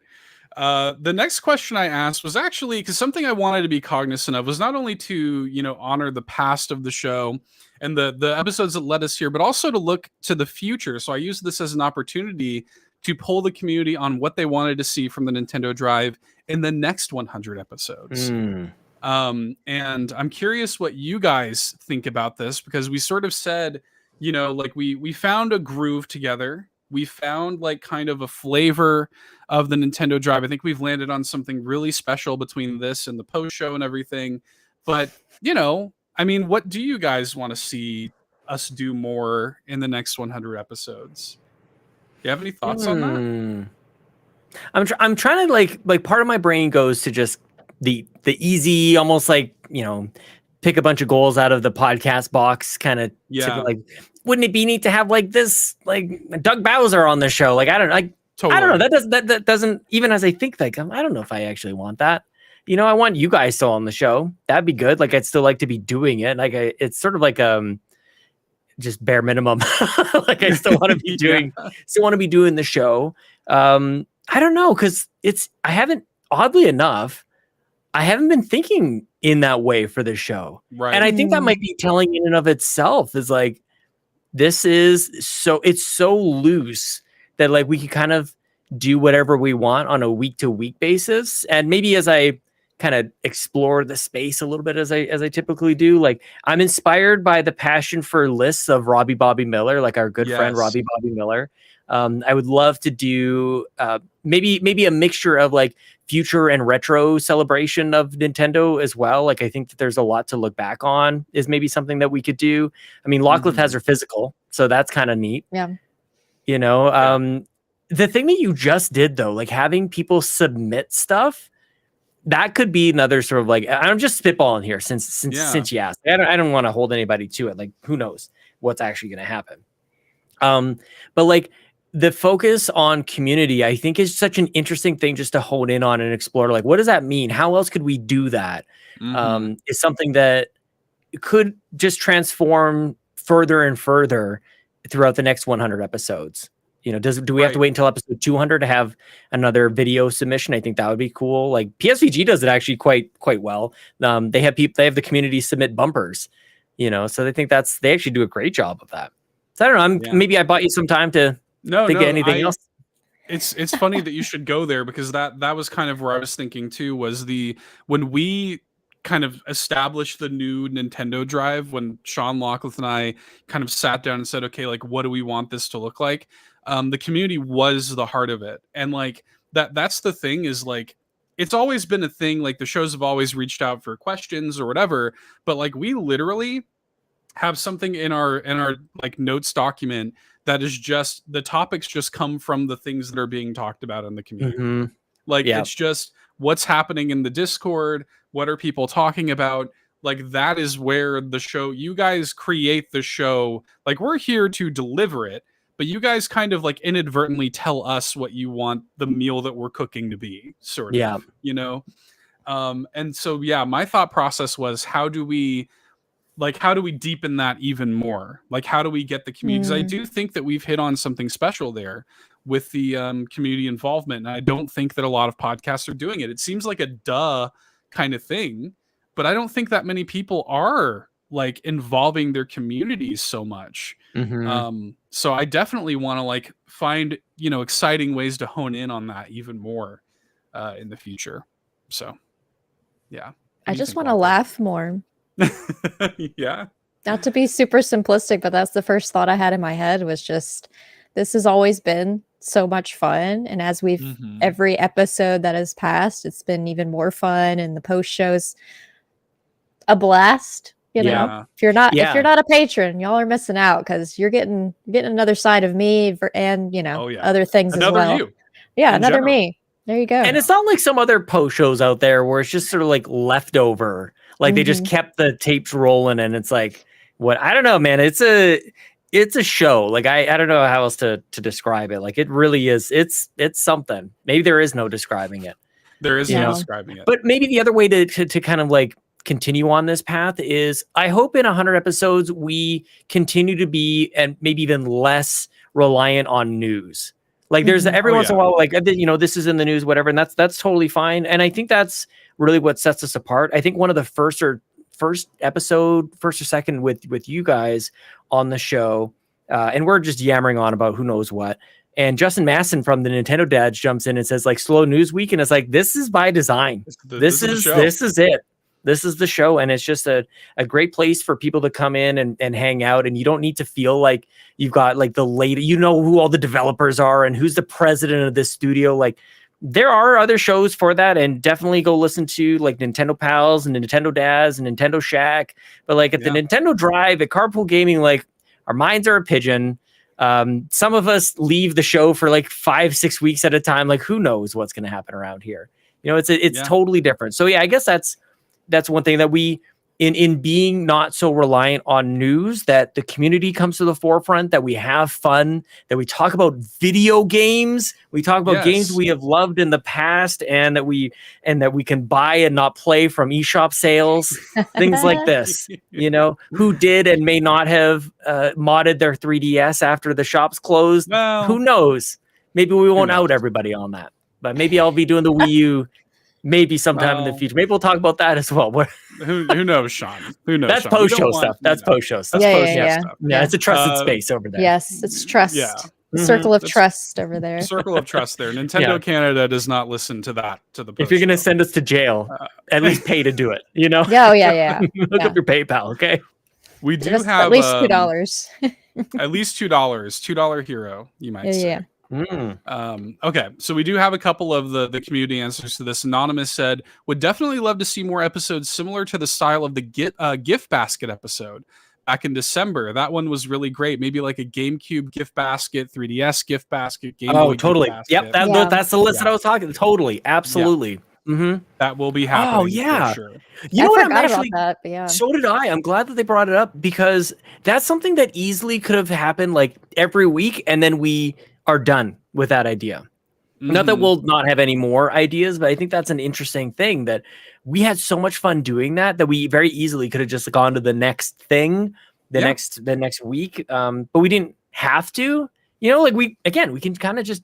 The next question I asked was actually because something I wanted to be cognizant of was not only to, honor the past of the show and the episodes that led us here, but also to look to the future. So I used this as an opportunity to poll the community on what they wanted to see from the Nintendo Drive in the next 100 episodes. And I'm curious what you guys think about this, because we sort of said, like we found a groove together. We found like kind of a flavor of the Nintendo Drive. I think we've landed on something really special between this and the post show and everything. But, I mean, what do you guys want to see us do more in the next 100 episodes? Do you have any thoughts on that? I'm trying to like part of my brain goes to just the easy, almost like, pick a bunch of goals out of the podcast box kind of. Like, wouldn't it be neat to have like this, like Doug Bowsah on the show? Like, I don't know. Totally. I don't know. That doesn't, even as I think, like, I don't know if I actually want that. I want you guys still on the show. That'd be good. Like, I'd still like to be doing it. Like, it's sort of like just bare minimum. Like, I still want to be doing, the show. I don't know, because oddly enough, I haven't been thinking in that way for this show. Right. And I think that might be telling in and of itself, is like, it's so loose that like we can kind of do whatever we want on a week to week basis. And maybe as I kind of explore the space a little bit, as I typically do, like I'm inspired by the passion for lists of Robbie Bobby Miller, like our good friend Robbie Bobby Miller. I would love to do maybe a mixture of like future and retro celebration of Nintendo as well. Like I think that there's a lot to look back on, is maybe something that we could do. I mean, Lachlan has her physical, so that's kind of neat. Yeah. The thing that you just did though, like having people submit stuff, that could be another sort of like, I'm just spitballing here since you asked. I don't want to hold anybody to it. Like, who knows what's actually going to happen. But like the focus on community, I think, is such an interesting thing just to hone in on and explore. Like, what does that mean? How else could we do that? Is something that could just transform further and further throughout the next 100 episodes. Do we have to wait until episode 200 to have another video submission? I think that would be cool. Like PSVG does it actually quite well. They have the community submit bumpers, so they actually do a great job of that. So I don't know. Maybe I bought you some time to think of anything else. It's funny that you should go there, because that was kind of where I was thinking too, was when we kind of established the new Nintendo Drive, when Sean, Lachlan, and I kind of sat down and said, okay, like, what do we want this to look like? The community was the heart of it. And like that's the thing, is like, it's always been a thing. Like the shows have always reached out for questions or whatever, but like we literally have something in our like notes document that is just, the topics just come from the things that are being talked about in the community. Like it's just what's happening in the Discord, what are people talking about? Like that is where the show, you guys create the show. Like we're here to deliver it, but you guys kind of like inadvertently tell us what you want the meal that we're cooking to be, sort of, and so my thought process was, how do we deepen that even more? Like, how do we get the community? Because I do think that we've hit on something special there with the community involvement. And I don't think that a lot of podcasts are doing it. It seems like a duh kind of thing, but I don't think that many people are like involving their communities so much. So I definitely want to like find, exciting ways to hone in on that even more in the future. So, yeah. I just want to laugh more. Yeah. Not to be super simplistic, but that's the first thought I had in my head, was just, this has always been so much fun. And as we've, every episode that has passed, it's been even more fun. And the post shows a blast. If you're not a patron, y'all are missing out, because you're getting another side of me and other things another as well. You. Yeah, another general. me. There you go. And it's not like some other post shows out there where it's just sort of like leftover. Like they just kept the tapes rolling, and it's like, what? I don't know, man. It's a show. Like I don't know how else to describe it. Like it really is. It's something. Maybe there is no describing it. There is no describing it. But maybe the other way to kind of like continue on this path is, I hope in 100 episodes we continue to be, and maybe even less reliant on news. Like there's every once in a while, like, this is in the news, whatever. And that's totally fine. And I think that's really what sets us apart. I think one of the first or second with you guys on the show, and we're just yammering on about who knows what. And Justin Masson from the Nintendo Dads jumps in and says like slow news week. And it's like, this is by design. This is it. This is the show. And it's just a great place for people to come in and hang out. And you don't need to feel like you've got like the latest, who all the developers are and who's the president of this studio. Like there are other shows for that, and definitely go listen to like Nintendo Pals and Nintendo Dads and Nintendo Shack. But like at the Nintendo Drive at Carpool Gaming, like our minds are a pigeon. Some of us leave the show for like 5-6 weeks at a time. Like, who knows what's going to happen around here? It's totally different. So yeah, I guess that's one thing that we, in being not so reliant on news, that the community comes to the forefront, that we have fun, that we talk about video games, we talk about games we have loved in the past, and that we can buy and not play from eShop sales, things like this. Who did and may not have modded their 3DS after the shops closed. Well, who knows? Maybe we won't out everybody on that, but maybe I'll be doing the Wii U maybe sometime in the future. Maybe we'll talk about that as well. Who knows, Sean? Who knows? That's post-show stuff. That's post-show stuff. Yeah, it's a trusted space over there. Yes, it's trust. Yeah. Circle of trust over there. Circle of trust there. Nintendo Canada does not listen to that. To the if you're going to send us to jail, at least pay to do it. Yeah. Look up your PayPal, okay? We do have at least $2. At least $2 hero, you might say. Yeah. Okay, so we do have a couple of the community answers to this. Anonymous said, would definitely love to see more episodes similar to the style of the gift basket episode back in December. That one was really great. Maybe like a GameCube gift basket, 3DS gift basket, Game Boy totally. Gift Yep, that's the list that I was talking. Totally, absolutely. Yeah. That will be happening. Oh yeah, for sure. You know what? I'm actually about that, yeah. So did I. I'm glad that they brought it up, because that's something that easily could have happened like every week, and then we are done with that idea. Not that we'll not have any more ideas, but I think that's an interesting thing, that we had so much fun doing that we very easily could have just gone to the next thing, the next week. But we didn't have to. We can kind of just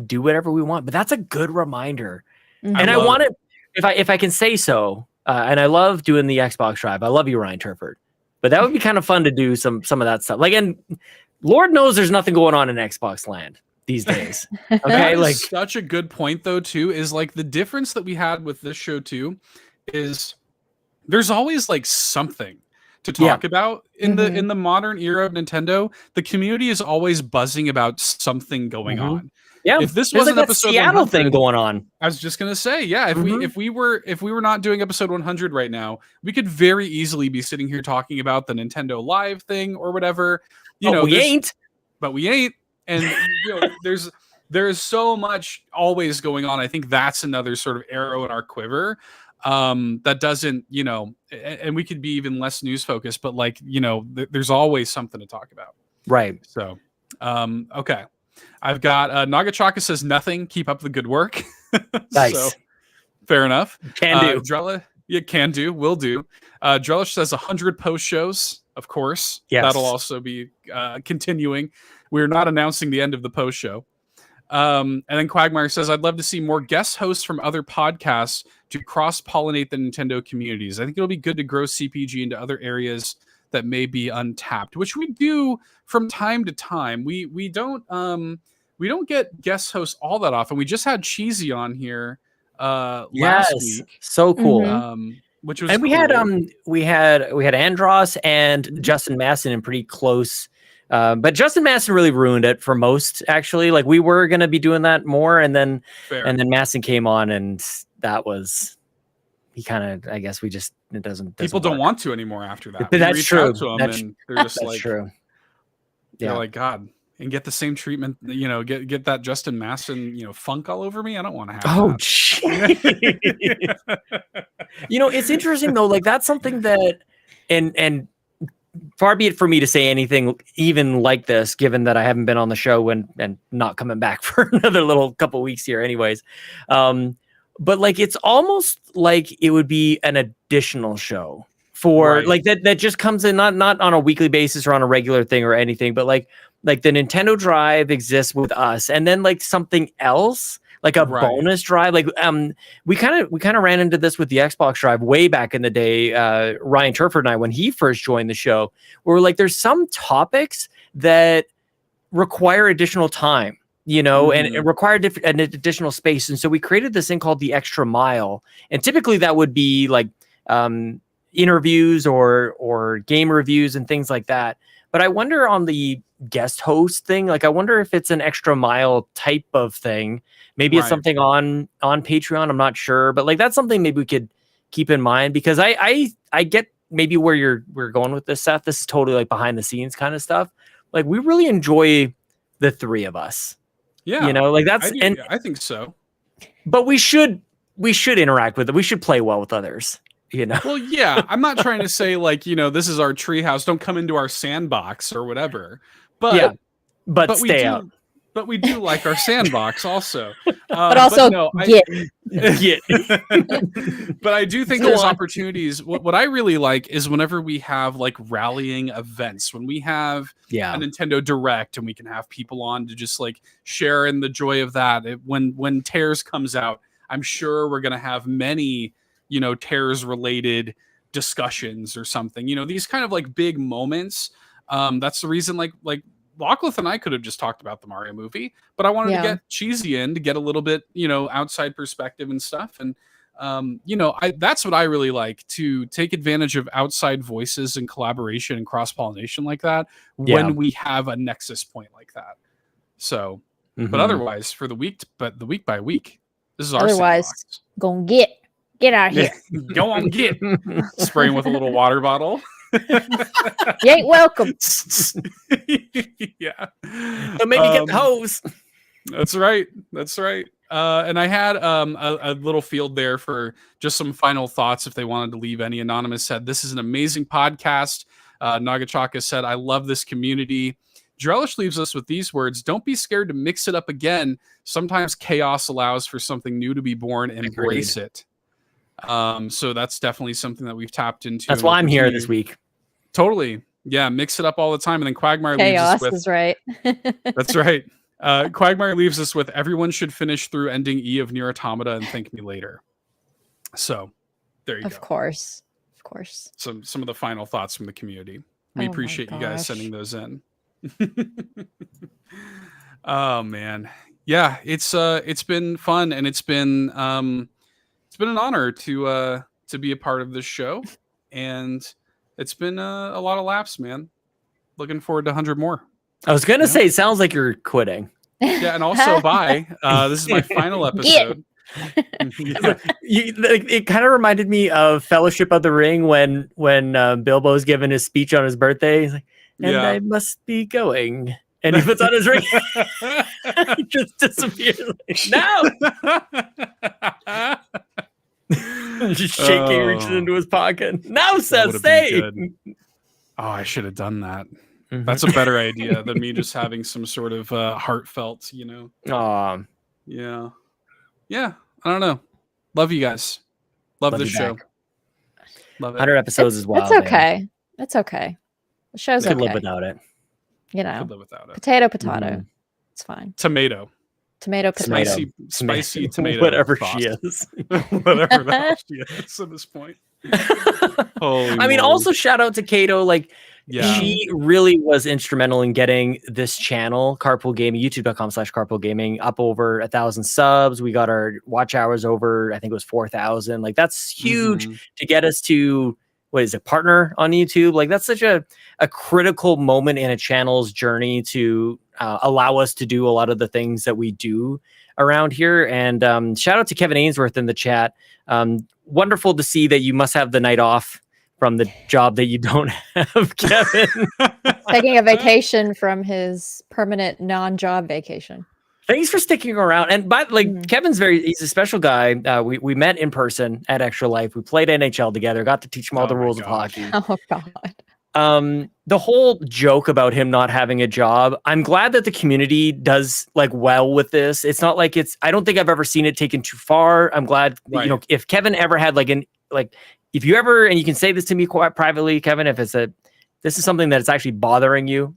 do whatever we want. But that's a good reminder. And I want it, if I can say so. And I love doing the Xbox Drive. I love you, Ryan Turford. But that would be kind of fun to do some of that stuff. And Lord knows there's nothing going on in Xbox land these days. Okay, such a good point though too, is the difference that we had with this show too is there's always something to talk about in the modern era of Nintendo. The community is always buzzing about something going on. Yeah, if this was an episode Seattle thing going on, I was just gonna say, if we were not doing episode 100 right now, we could very easily be sitting here talking about the Nintendo Live thing or whatever. We ain't. And there's so much always going on. I think that's another sort of arrow in our quiver that doesn't, and we could be even less news focused, but there's always something to talk about. Right. So, okay. I've got Nagachaka says nothing. Keep up the good work. Nice. So, fair enough. Can do. Drella, can do. Will do. Drellesh says 100 post shows. Of course. Yes. That'll also be continuing. We're not announcing the end of the post show. And then Quagmire says, I'd love to see more guest hosts from other podcasts to cross-pollinate the Nintendo communities. I think it'll be good to grow CPG into other areas that may be untapped, which we do from time to time. We don't get guest hosts all that often. We just had Cheesy on here last week. So cool. Which was and we had Andros and Justin Masson in pretty close. But Justin Masson really ruined it for most, actually. We were going to be doing that more, and then Masson came on, and that was, he kind of, I guess it doesn't people don't want to anymore after that. But that's true. That's true. Yeah. They're like, God, and get the same treatment, get that Justin Masson, funk all over me. I don't want to have that. Jeez. It's interesting though, that's something that, and far be it for me to say anything even like this, given that I haven't been on the show and not coming back for another little couple weeks here anyways. But it's almost like it would be an additional show for that just comes in not on a weekly basis or on a regular thing or anything, but like the Nintendo Drive exists with us, and then something else, bonus drive. We kind of ran into this with the Xbox Drive way back in the day. Ryan Turford and I, when he first joined the show, where there's some topics that require additional time, and it required an additional space. And so we created this thing called the Extra Mile. And typically that would be interviews or game reviews and things like that. But I wonder on the guest host thing, I wonder if it's an Extra Mile type of thing. Maybe it's something on Patreon. I'm not sure, but that's something maybe we could keep in mind, because I get maybe where we're going with this, Seth. This is totally behind the scenes kind of stuff. like we really enjoy the three of us. Yeah, you know, like that's I think so. But we should interact with it. We should play well with others. You know. Well, yeah, I'm not trying to say like, you know, this is our treehouse. Don't come into our sandbox or whatever. But yeah, but stay out. But we do like our sandbox also. But also get. But I do think there's opportunities. What I really like is whenever we have like rallying events, when we have a Nintendo Direct and we can have people on to just like share in the joy of that. When Tears comes out, I'm sure we're going to have many, you know, Tears related discussions or something, you know, these kind of like big moments. That's the reason like Lachlan and I could have just talked about the Mario movie, but I wanted to get Cheesy in to get a little bit, you know, outside perspective and stuff. And, you know, that's what I really like, to take advantage of outside voices and collaboration and cross-pollination like that when we have a nexus point like that. So, but otherwise for the week by week, this is our sandbox. Gonna get out here. Go on, get spraying with a little water bottle. You ain't welcome. Yeah. So maybe get the hose. That's right. And I had a little field there for just some final thoughts if they wanted to leave any. Anonymous said, "This is an amazing podcast." Nagachaka said, "I love this community." Drellesh leaves us with these words: "Don't be scared to mix it up again. Sometimes chaos allows for something new to be born. Embrace it." So that's definitely something that we've tapped into. That's why I'm here this week. Totally. Yeah, mix it up all the time. And then Quagmire leaves us with... is right. That's right. Quagmire leaves us with, "Everyone should finish through ending E of Nier Automata and thank me later." So there you go. Of course. Some of the final thoughts from the community. We appreciate you guys sending those in. Oh man. Yeah, it's been fun, and it's been an honor to be a part of this show, and it's been a lot of laughs, man. Looking forward to 100 more. I was gonna say, it sounds like you're quitting. Yeah, and also bye. This is my final episode. It kind of reminded me of Fellowship of the Ring when Bilbo's given his speech on his birthday. He's like, "And I must be going." And he puts on his ring. He just disappears. Like, no! Just shaking, reaches into his pocket. Now, Seth, stay! Oh, I should have done that. That's a better idea than me just having some sort of heartfelt, you know. Yeah. I don't know. Love you guys. Love this show. Love it. 100 episodes as well. It's okay. Man. It's okay. The show's could live without it. You know, could live without it. Potato. It's fine. Tomato. Spicy tomato. Whatever sauce. she is. Whatever the hell she is at this point. I mean, also shout out to Kato. Like, she really was instrumental in getting this channel, Carpool Gaming, youtube.com/Carpool Gaming, up over 1,000 subs. We got our watch hours over, I think it was 4,000. Like, that's huge to get us to, what is it, partner on YouTube? Like, that's such a critical moment in a channel's journey to allow us to do a lot of the things that we do around here. And shout out to Kevin Ainsworth in the chat. Wonderful to see that you must have the night off from the job that you don't have, Kevin. Taking a vacation from his permanent non-job vacation. Thanks for sticking around. And Kevin's he's a special guy. We met in person at Extra Life. We played NHL together, got to teach him all the rules of hockey. Oh God. The whole joke about him not having a job, I'm glad that the community does like well with this. It's not like I don't think I've ever seen it taken too far. I'm glad, you know, if Kevin ever had if you ever, and you can say this to me quite privately, Kevin, if this is something that is actually bothering you,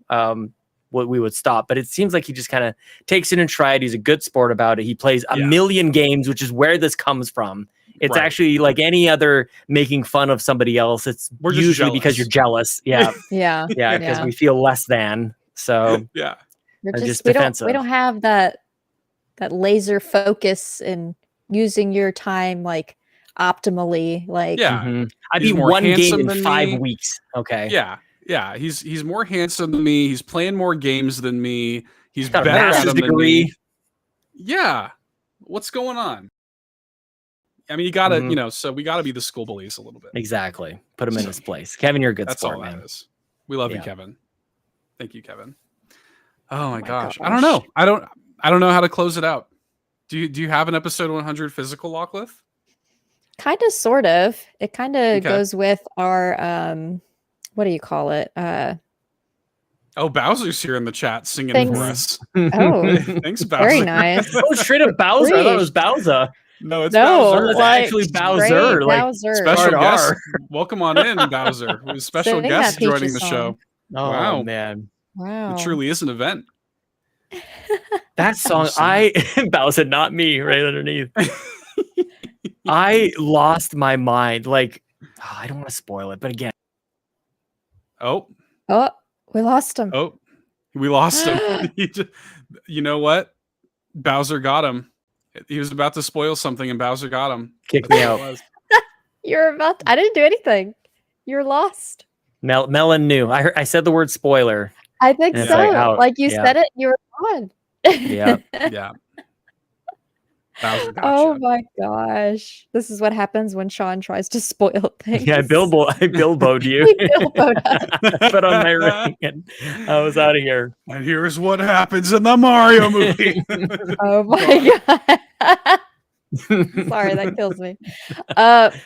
we would stop. But it seems like he just kind of takes it in stride. He's a good sport about it. He plays a million games, which is where this comes from. It's actually like any other making fun of somebody else. We're usually because you're jealous. Yeah. Because we feel less than. So we're just defensive. We don't have that laser focus in using your time like optimally. Like I beat one game in 5 weeks. Okay. Yeah. He's more handsome than me. He's playing more games than me. He's got better a master's degree. Than me. Yeah. What's going on? I mean, you gotta, you know, so we gotta be the school bullies a little bit. Exactly. Put him in his place. Kevin, you're a good sport, man. That is. We love you, Kevin. Thank you, Kevin. Oh my gosh. gosh. I don't know. I don't know how to close it out. Do you have an episode 100 physical, Lachlan? Kind of, sort of. It kind of Okay. goes with our what do you call it? Oh, Bowser's here in the chat singing Thanks. for us. Oh, Thanks, Bowser. very nice. Oh, straight up Bowser. I thought it was Bowsah. No, it's No, Bowser. It's like, actually straight Bowser. Like Bowser. Special Hard guest. R. Welcome on in, Bowser. We have special Sing that guest Peaches joining the song. show. Oh Wow. man, Wow. It truly is an event. that song. Bowser, not me, right underneath. I lost my mind. Like, I don't want to spoil it, but again, Oh, We lost him. We lost him. You know what? Bowser got him. He was about to spoil something, and Bowser got him. kick me out. You're about. I didn't do anything. You're lost. Melon knew. I said the word spoiler. I think And it's so. like, out. Like you Yeah. said it, you were on. Yeah. Yeah. Bowser got Oh you. my gosh. This is what happens when Sean tries to spoil things. Yeah, I billboed you. He billboed us. Put on my ring, and I was out of here. And here's what happens in the Mario movie. Oh my god. Sorry, that kills me.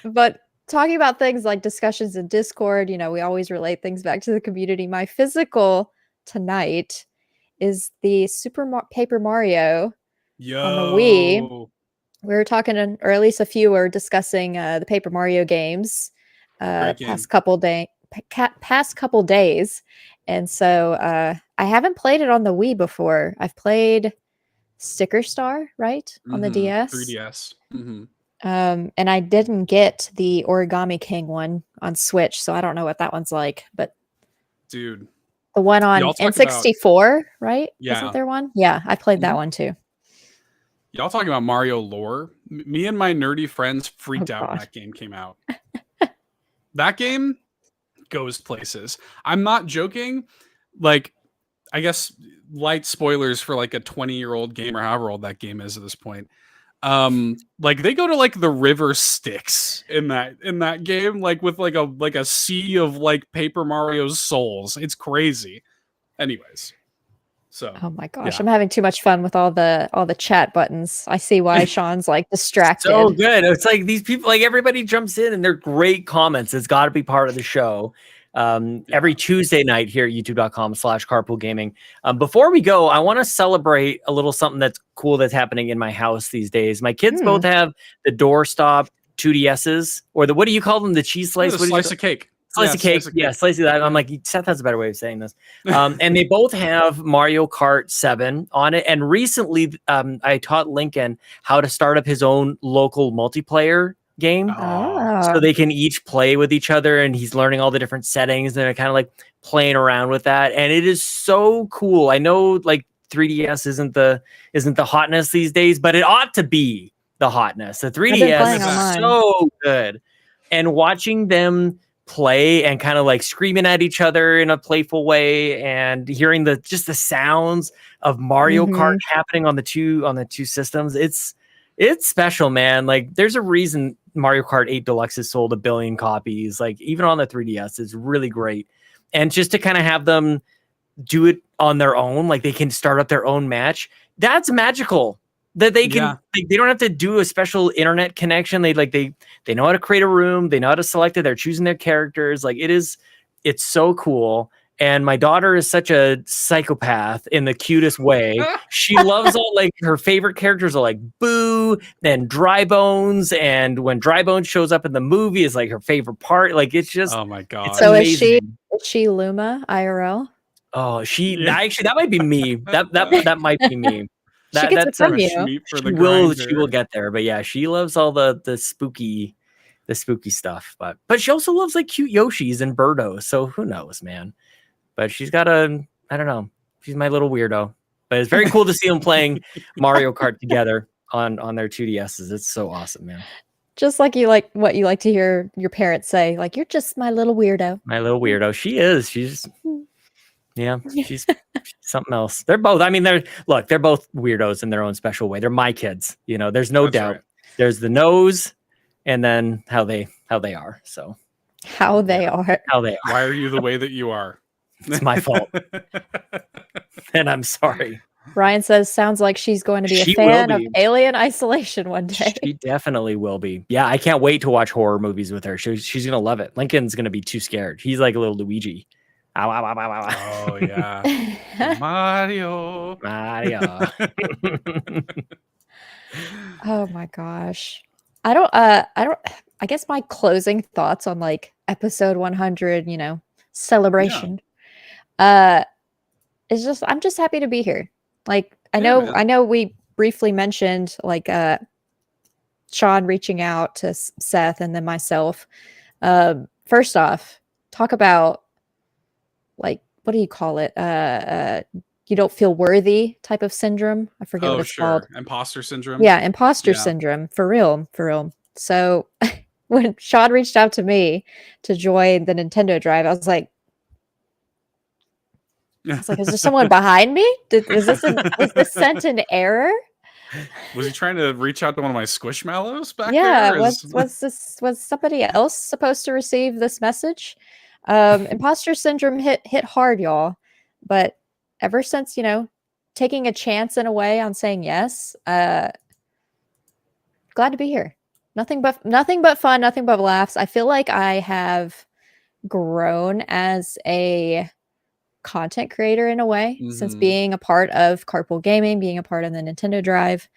But talking about things like discussions in Discord, we always relate things back to the community. My physical tonight is the Paper Mario Yo. on the Wii. We were talking, or at least a few were discussing the Paper Mario games Great game. past couple days, and so I haven't played it on the Wii before. I've played Sticker Star, right, on the DS, 3DS. Mm-hmm. And I didn't get the Origami King one on Switch, so I don't know what that one's like. But Dude, the one on Y'all talk N64, right? Yeah. Isn't there one? Yeah, I played that Mhm. one too. y'all talking about Mario lore? Me and my nerdy friends freaked Oh, out when God. that game came out. That game goes places. I'm not joking. Like, I guess light spoilers for like a 20-year-old game or however old that game is at this point. Like they go to like the river Styx in that game, like with like a sea of like Paper Mario's souls. It's crazy. Anyways, so Oh my gosh, Yeah. I'm having too much fun with all the chat buttons. I see why Sean's like distracted. So good. It's like these people, like everybody jumps in and they're great comments. It's got to be part of the show. Every Tuesday night here at youtube.com/carpoolgaming. Before we go, I want to celebrate a little something that's cool that's happening in my house these days. My kids both have the doorstop 2DSs, or what do you call them? The cheese slice? a What do you slice call- of cake. Slice of cake. Yeah, slice of that. I'm like, Seth has a better way of saying this. And they both have Mario Kart 7 on it. And recently, I taught Lincoln how to start up his own local multiplayer game. Oh. So they can each play with each other, and he's learning all the different settings and kind of like playing around with that. And it is so cool. I know like 3DS isn't the hotness these days, but it ought to be the hotness. The 3DS is online. so good. And watching them play and kind of like screaming at each other in a playful way and hearing the sounds of Mario Kart happening on the two systems, it's special, man. Like there's a reason Mario Kart 8 Deluxe has sold 1 billion copies. Like even on the 3DS, it's really great. And just to kind of have them do it on their own, like they can start up their own match. That's magical. That they can, like, they don't have to do a special internet connection. They know how to create a room. They know how to select it. They're choosing their characters. Like it's so cool. And my daughter is such a psychopath in the cutest way. She loves all like her favorite characters are like Boo and Dry Bones. And when Dry Bones shows up in the movie is like her favorite part. Like it's just, oh my god. So amazing. is she Luma IRL? Oh, actually that might be me. That might be me. She gets it from you. She will get there, but yeah, she loves all the spooky stuff. But she also loves like cute Yoshis and Birdos. So who knows, man? But she's got I don't know. She's my little weirdo. But it's very cool to see them playing Mario Kart together on their 2DSs. It's so awesome, man. Just like what you like to hear your parents say, like you're just my little weirdo. My little weirdo. She is. She's something else. They're both. I mean, they're both weirdos in their own special way. They're my kids. There's no doubt. Right. There's the nose, and then how they are. So how they are. How they are. Why are you the way that you are? It's my fault. and I'm sorry. Ryan says, sounds like she's going to be She a fan will of be. Alien Isolation one day. She definitely will be. Yeah, I can't wait to watch horror movies with her. She's gonna love it. Lincoln's gonna be too scared. He's like a little Luigi. Ow, ow, ow, ow, ow. Oh yeah. Mario. Mario. Oh my gosh. I guess my closing thoughts on like episode 100, celebration. Is just I'm just happy to be here. Like I know we briefly mentioned like Sean reaching out to Seth and then myself. First off, talk about like what do you call it? You don't feel worthy type of syndrome. I forget what it's called. Imposter syndrome. Yeah, imposter syndrome. For real. So when Sean reached out to me to join the Nintendo Drive, I was like, is there someone behind me? Was this sent an error? Was he trying to reach out to one of my Squishmallows back there? Yeah, was somebody else supposed to receive this message? Imposter syndrome hit hard, y'all. But ever since, taking a chance in a way on saying yes, glad to be here. Nothing but fun, nothing but laughs. I feel like I have grown as a content creator in a way since being a part of Carpool Gaming, being a part of the Nintendo Drive,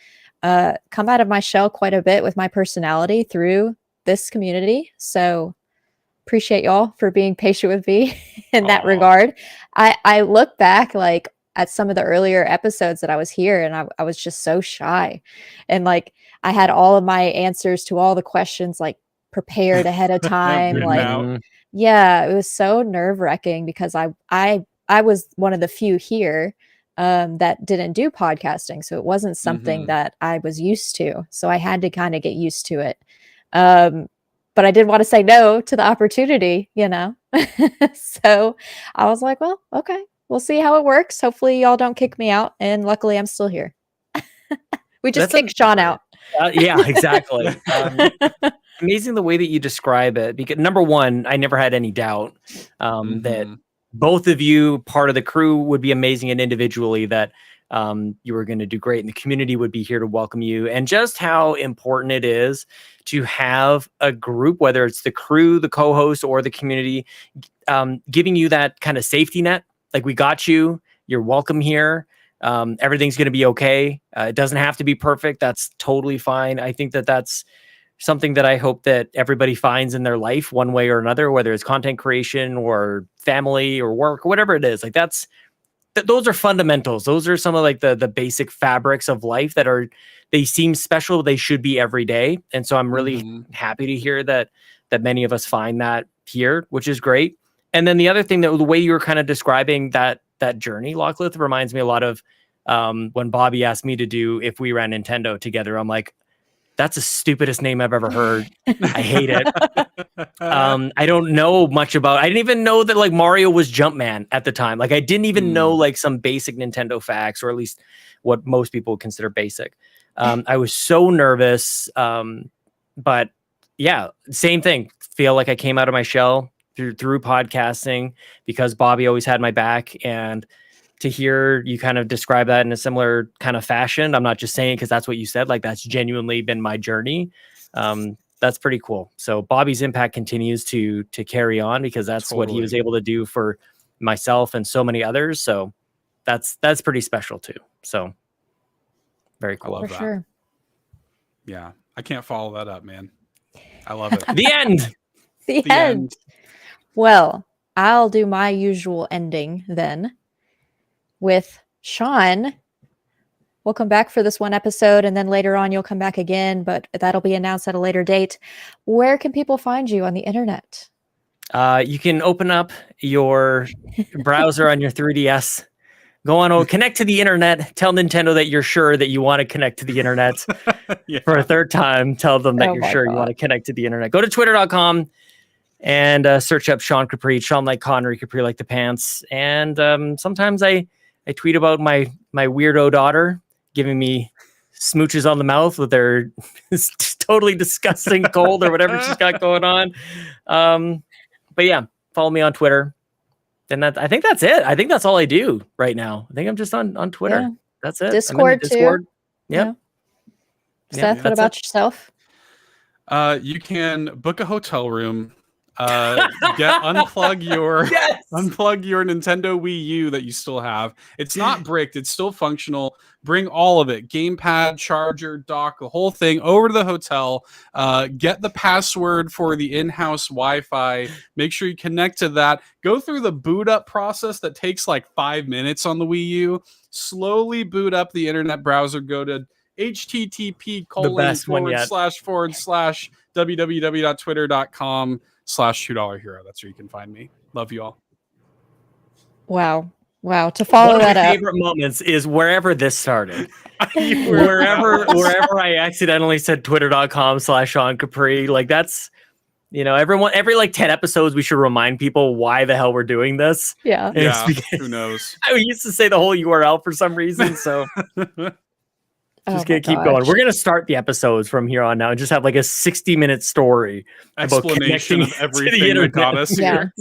come out of my shell quite a bit with my personality through this community. So appreciate y'all for being patient with me in that regard. I look back like at some of the earlier episodes that I was here and I was just so shy, and like I had all of my answers to all the questions like prepared ahead of time. Yeah, it was so nerve-wracking because I was one of the few here that didn't do podcasting. So it wasn't something that I was used to. So I had to kind of get used to it. But I didn't want to say no to the opportunity, So I was like, well, okay, we'll see how it works. Hopefully y'all don't kick me out. And luckily I'm still here. We just kicked Sean out. Yeah, exactly. Amazing the way that you describe it. Because number one, I never had any doubt that both of you, part of the crew, would be amazing, and individually that you were going to do great, and the community would be here to welcome you. And just how important it is to have a group, whether it's the crew, the co-host, or the community, giving you that kind of safety net. Like, we got you. You're welcome here. Everything's going to be okay. It doesn't have to be perfect. That's totally fine. I think that that's something that I hope that everybody finds in their life one way or another, whether it's content creation or family or work or whatever it is. Like those are fundamentals. Those are some of like the basic fabrics of life they seem special. They should be every day. And so I'm really happy to hear that many of us find that here, which is great. And then the other thing, that the way you were kind of describing that journey, Locklith, reminds me a lot of when Bobby asked me to do If We Ran Nintendo Together. I'm like, that's the stupidest name I've ever heard. I hate it. I don't know much about. I didn't even know that like Mario was Jumpman at the time. Like I didn't even know like some basic Nintendo facts, or at least what most people would consider basic. I was so nervous. But yeah, same thing. Feel like I came out of my shell through podcasting because Bobby always had my back, and to hear you kind of describe that in a similar kind of fashion. I'm not just saying because that's what you said, like that's genuinely been my journey. That's pretty cool. So Bobby's impact continues to carry on because that's what he was able to do for myself and so many others. So that's pretty special too. So very cool. I love that. Sure. Yeah. I can't follow that up, man. I love it. The end. The end. Well, I'll do my usual ending then. With Sean, we'll come back for this one episode, and then later on you'll come back again, but that'll be announced at a later date. Where can people find you on the internet? You can open up your browser on your 3DS, go on, connect to the internet, tell Nintendo that you're sure that you want to connect to the internet for a third time. Tell them that you're sure you want to connect to the internet. Go to twitter.com and search up Sean Capri, Sean like Connery, Capri like the pants. And sometimes I tweet about my weirdo daughter giving me smooches on the mouth with her totally disgusting cold or whatever she's got going on. But yeah, follow me on Twitter. And I think that's it. I think that's all I do right now. I think I'm just on Twitter. Yeah. That's it. Discord, too. Discord. Yep. Yeah. Seth, what about yourself? You can book a hotel room, unplug your Nintendo Wii U that you still have. It's not bricked, it's still functional. Bring all of it, gamepad, charger, dock, the whole thing over to the hotel. Get the password for the in-house Wi-Fi. Make sure you connect to that. Go through the boot up process that takes like 5 minutes on the Wii U. Slowly boot up the internet browser. Go to http://www.twitter.com/$2hero. That's where you can find me. Love you all. Wow. To follow One of that my up. favorite moments is wherever this started. wherever I accidentally said twitter.com/Sean Capri. Like that's, every like 10 episodes we should remind people why the hell we're doing this. Yeah. Who knows? I used to say the whole URL for some reason, so just gonna keep going. We're gonna start the episodes from here on now and just have like a 60-minute story explanation of everything that got us here.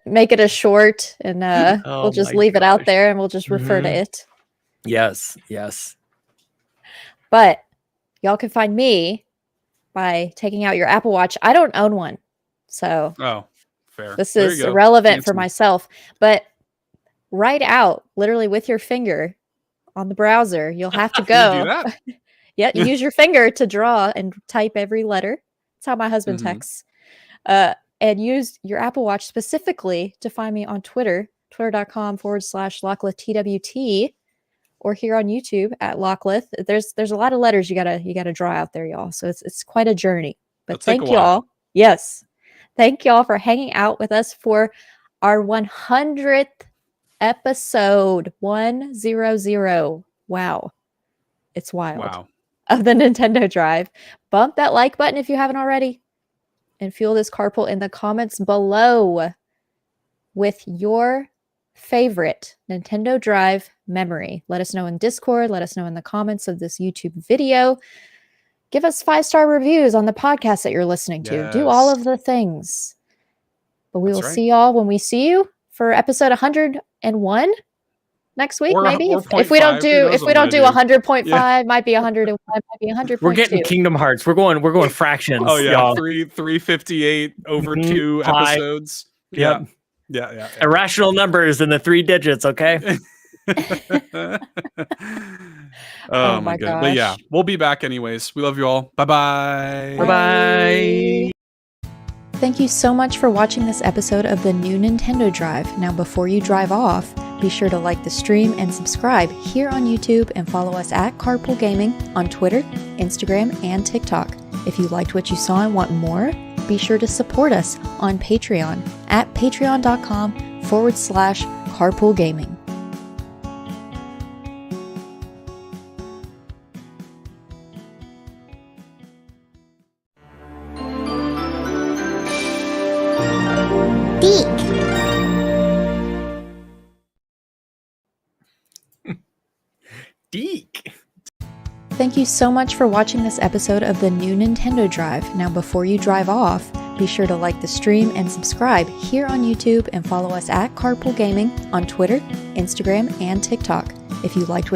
Make it a short, and we'll just leave it out there, and we'll just refer to it. Yes. But y'all can find me by taking out your Apple Watch. I don't own one, so fair. This is irrelevant for myself. But write out literally with your finger on the browser. You'll have to go. You do that? Yeah, you use your finger to draw and type every letter. That's how my husband texts. And use your Apple Watch specifically to find me on Twitter, twitter.com/LocklithTWT, or here on YouTube at Locklith. There's a lot of letters you gotta draw out there, y'all. So it's quite a journey. But thank y'all. Yes. Thank y'all for hanging out with us for our 100th episode 100. Wow. It's wild. Wow. Of the Nintendo Drive. Bump that like button if you haven't already. And fuel this carpool in the comments below with your favorite Nintendo Drive memory. Let us know in Discord. Let us know in the comments of this YouTube video. Give us 5-star reviews on the podcast that you're listening to. Yes. Do all of the things. But we will see y'all when we see you for episode 101 next week, maybe. If we don't do 100.5, might be 101, might be 100.2. We're getting Kingdom Hearts. We're going fractions. Oh yeah, y'all. 358 over 2 episodes. Yep. Yeah. Irrational numbers in the 3 digits, okay? Oh my god. But yeah, we'll be back anyways. We love you all. Bye-bye. Bye-bye. Thank you so much for watching this episode of the new Nintendo Drive. Now, before you drive off, be sure to like the stream and subscribe here on YouTube and follow us at Carpool Gaming on Twitter, Instagram, and TikTok. If you liked what you saw and want more, be sure to support us on Patreon at patreon.com/Carpool Gaming. Deek. Thank you so much for watching this episode of the new Nintendo Drive. Now, before you drive off, be sure to like the stream and subscribe here on YouTube and follow us at Carpool Gaming on Twitter, Instagram, and TikTok. If you liked what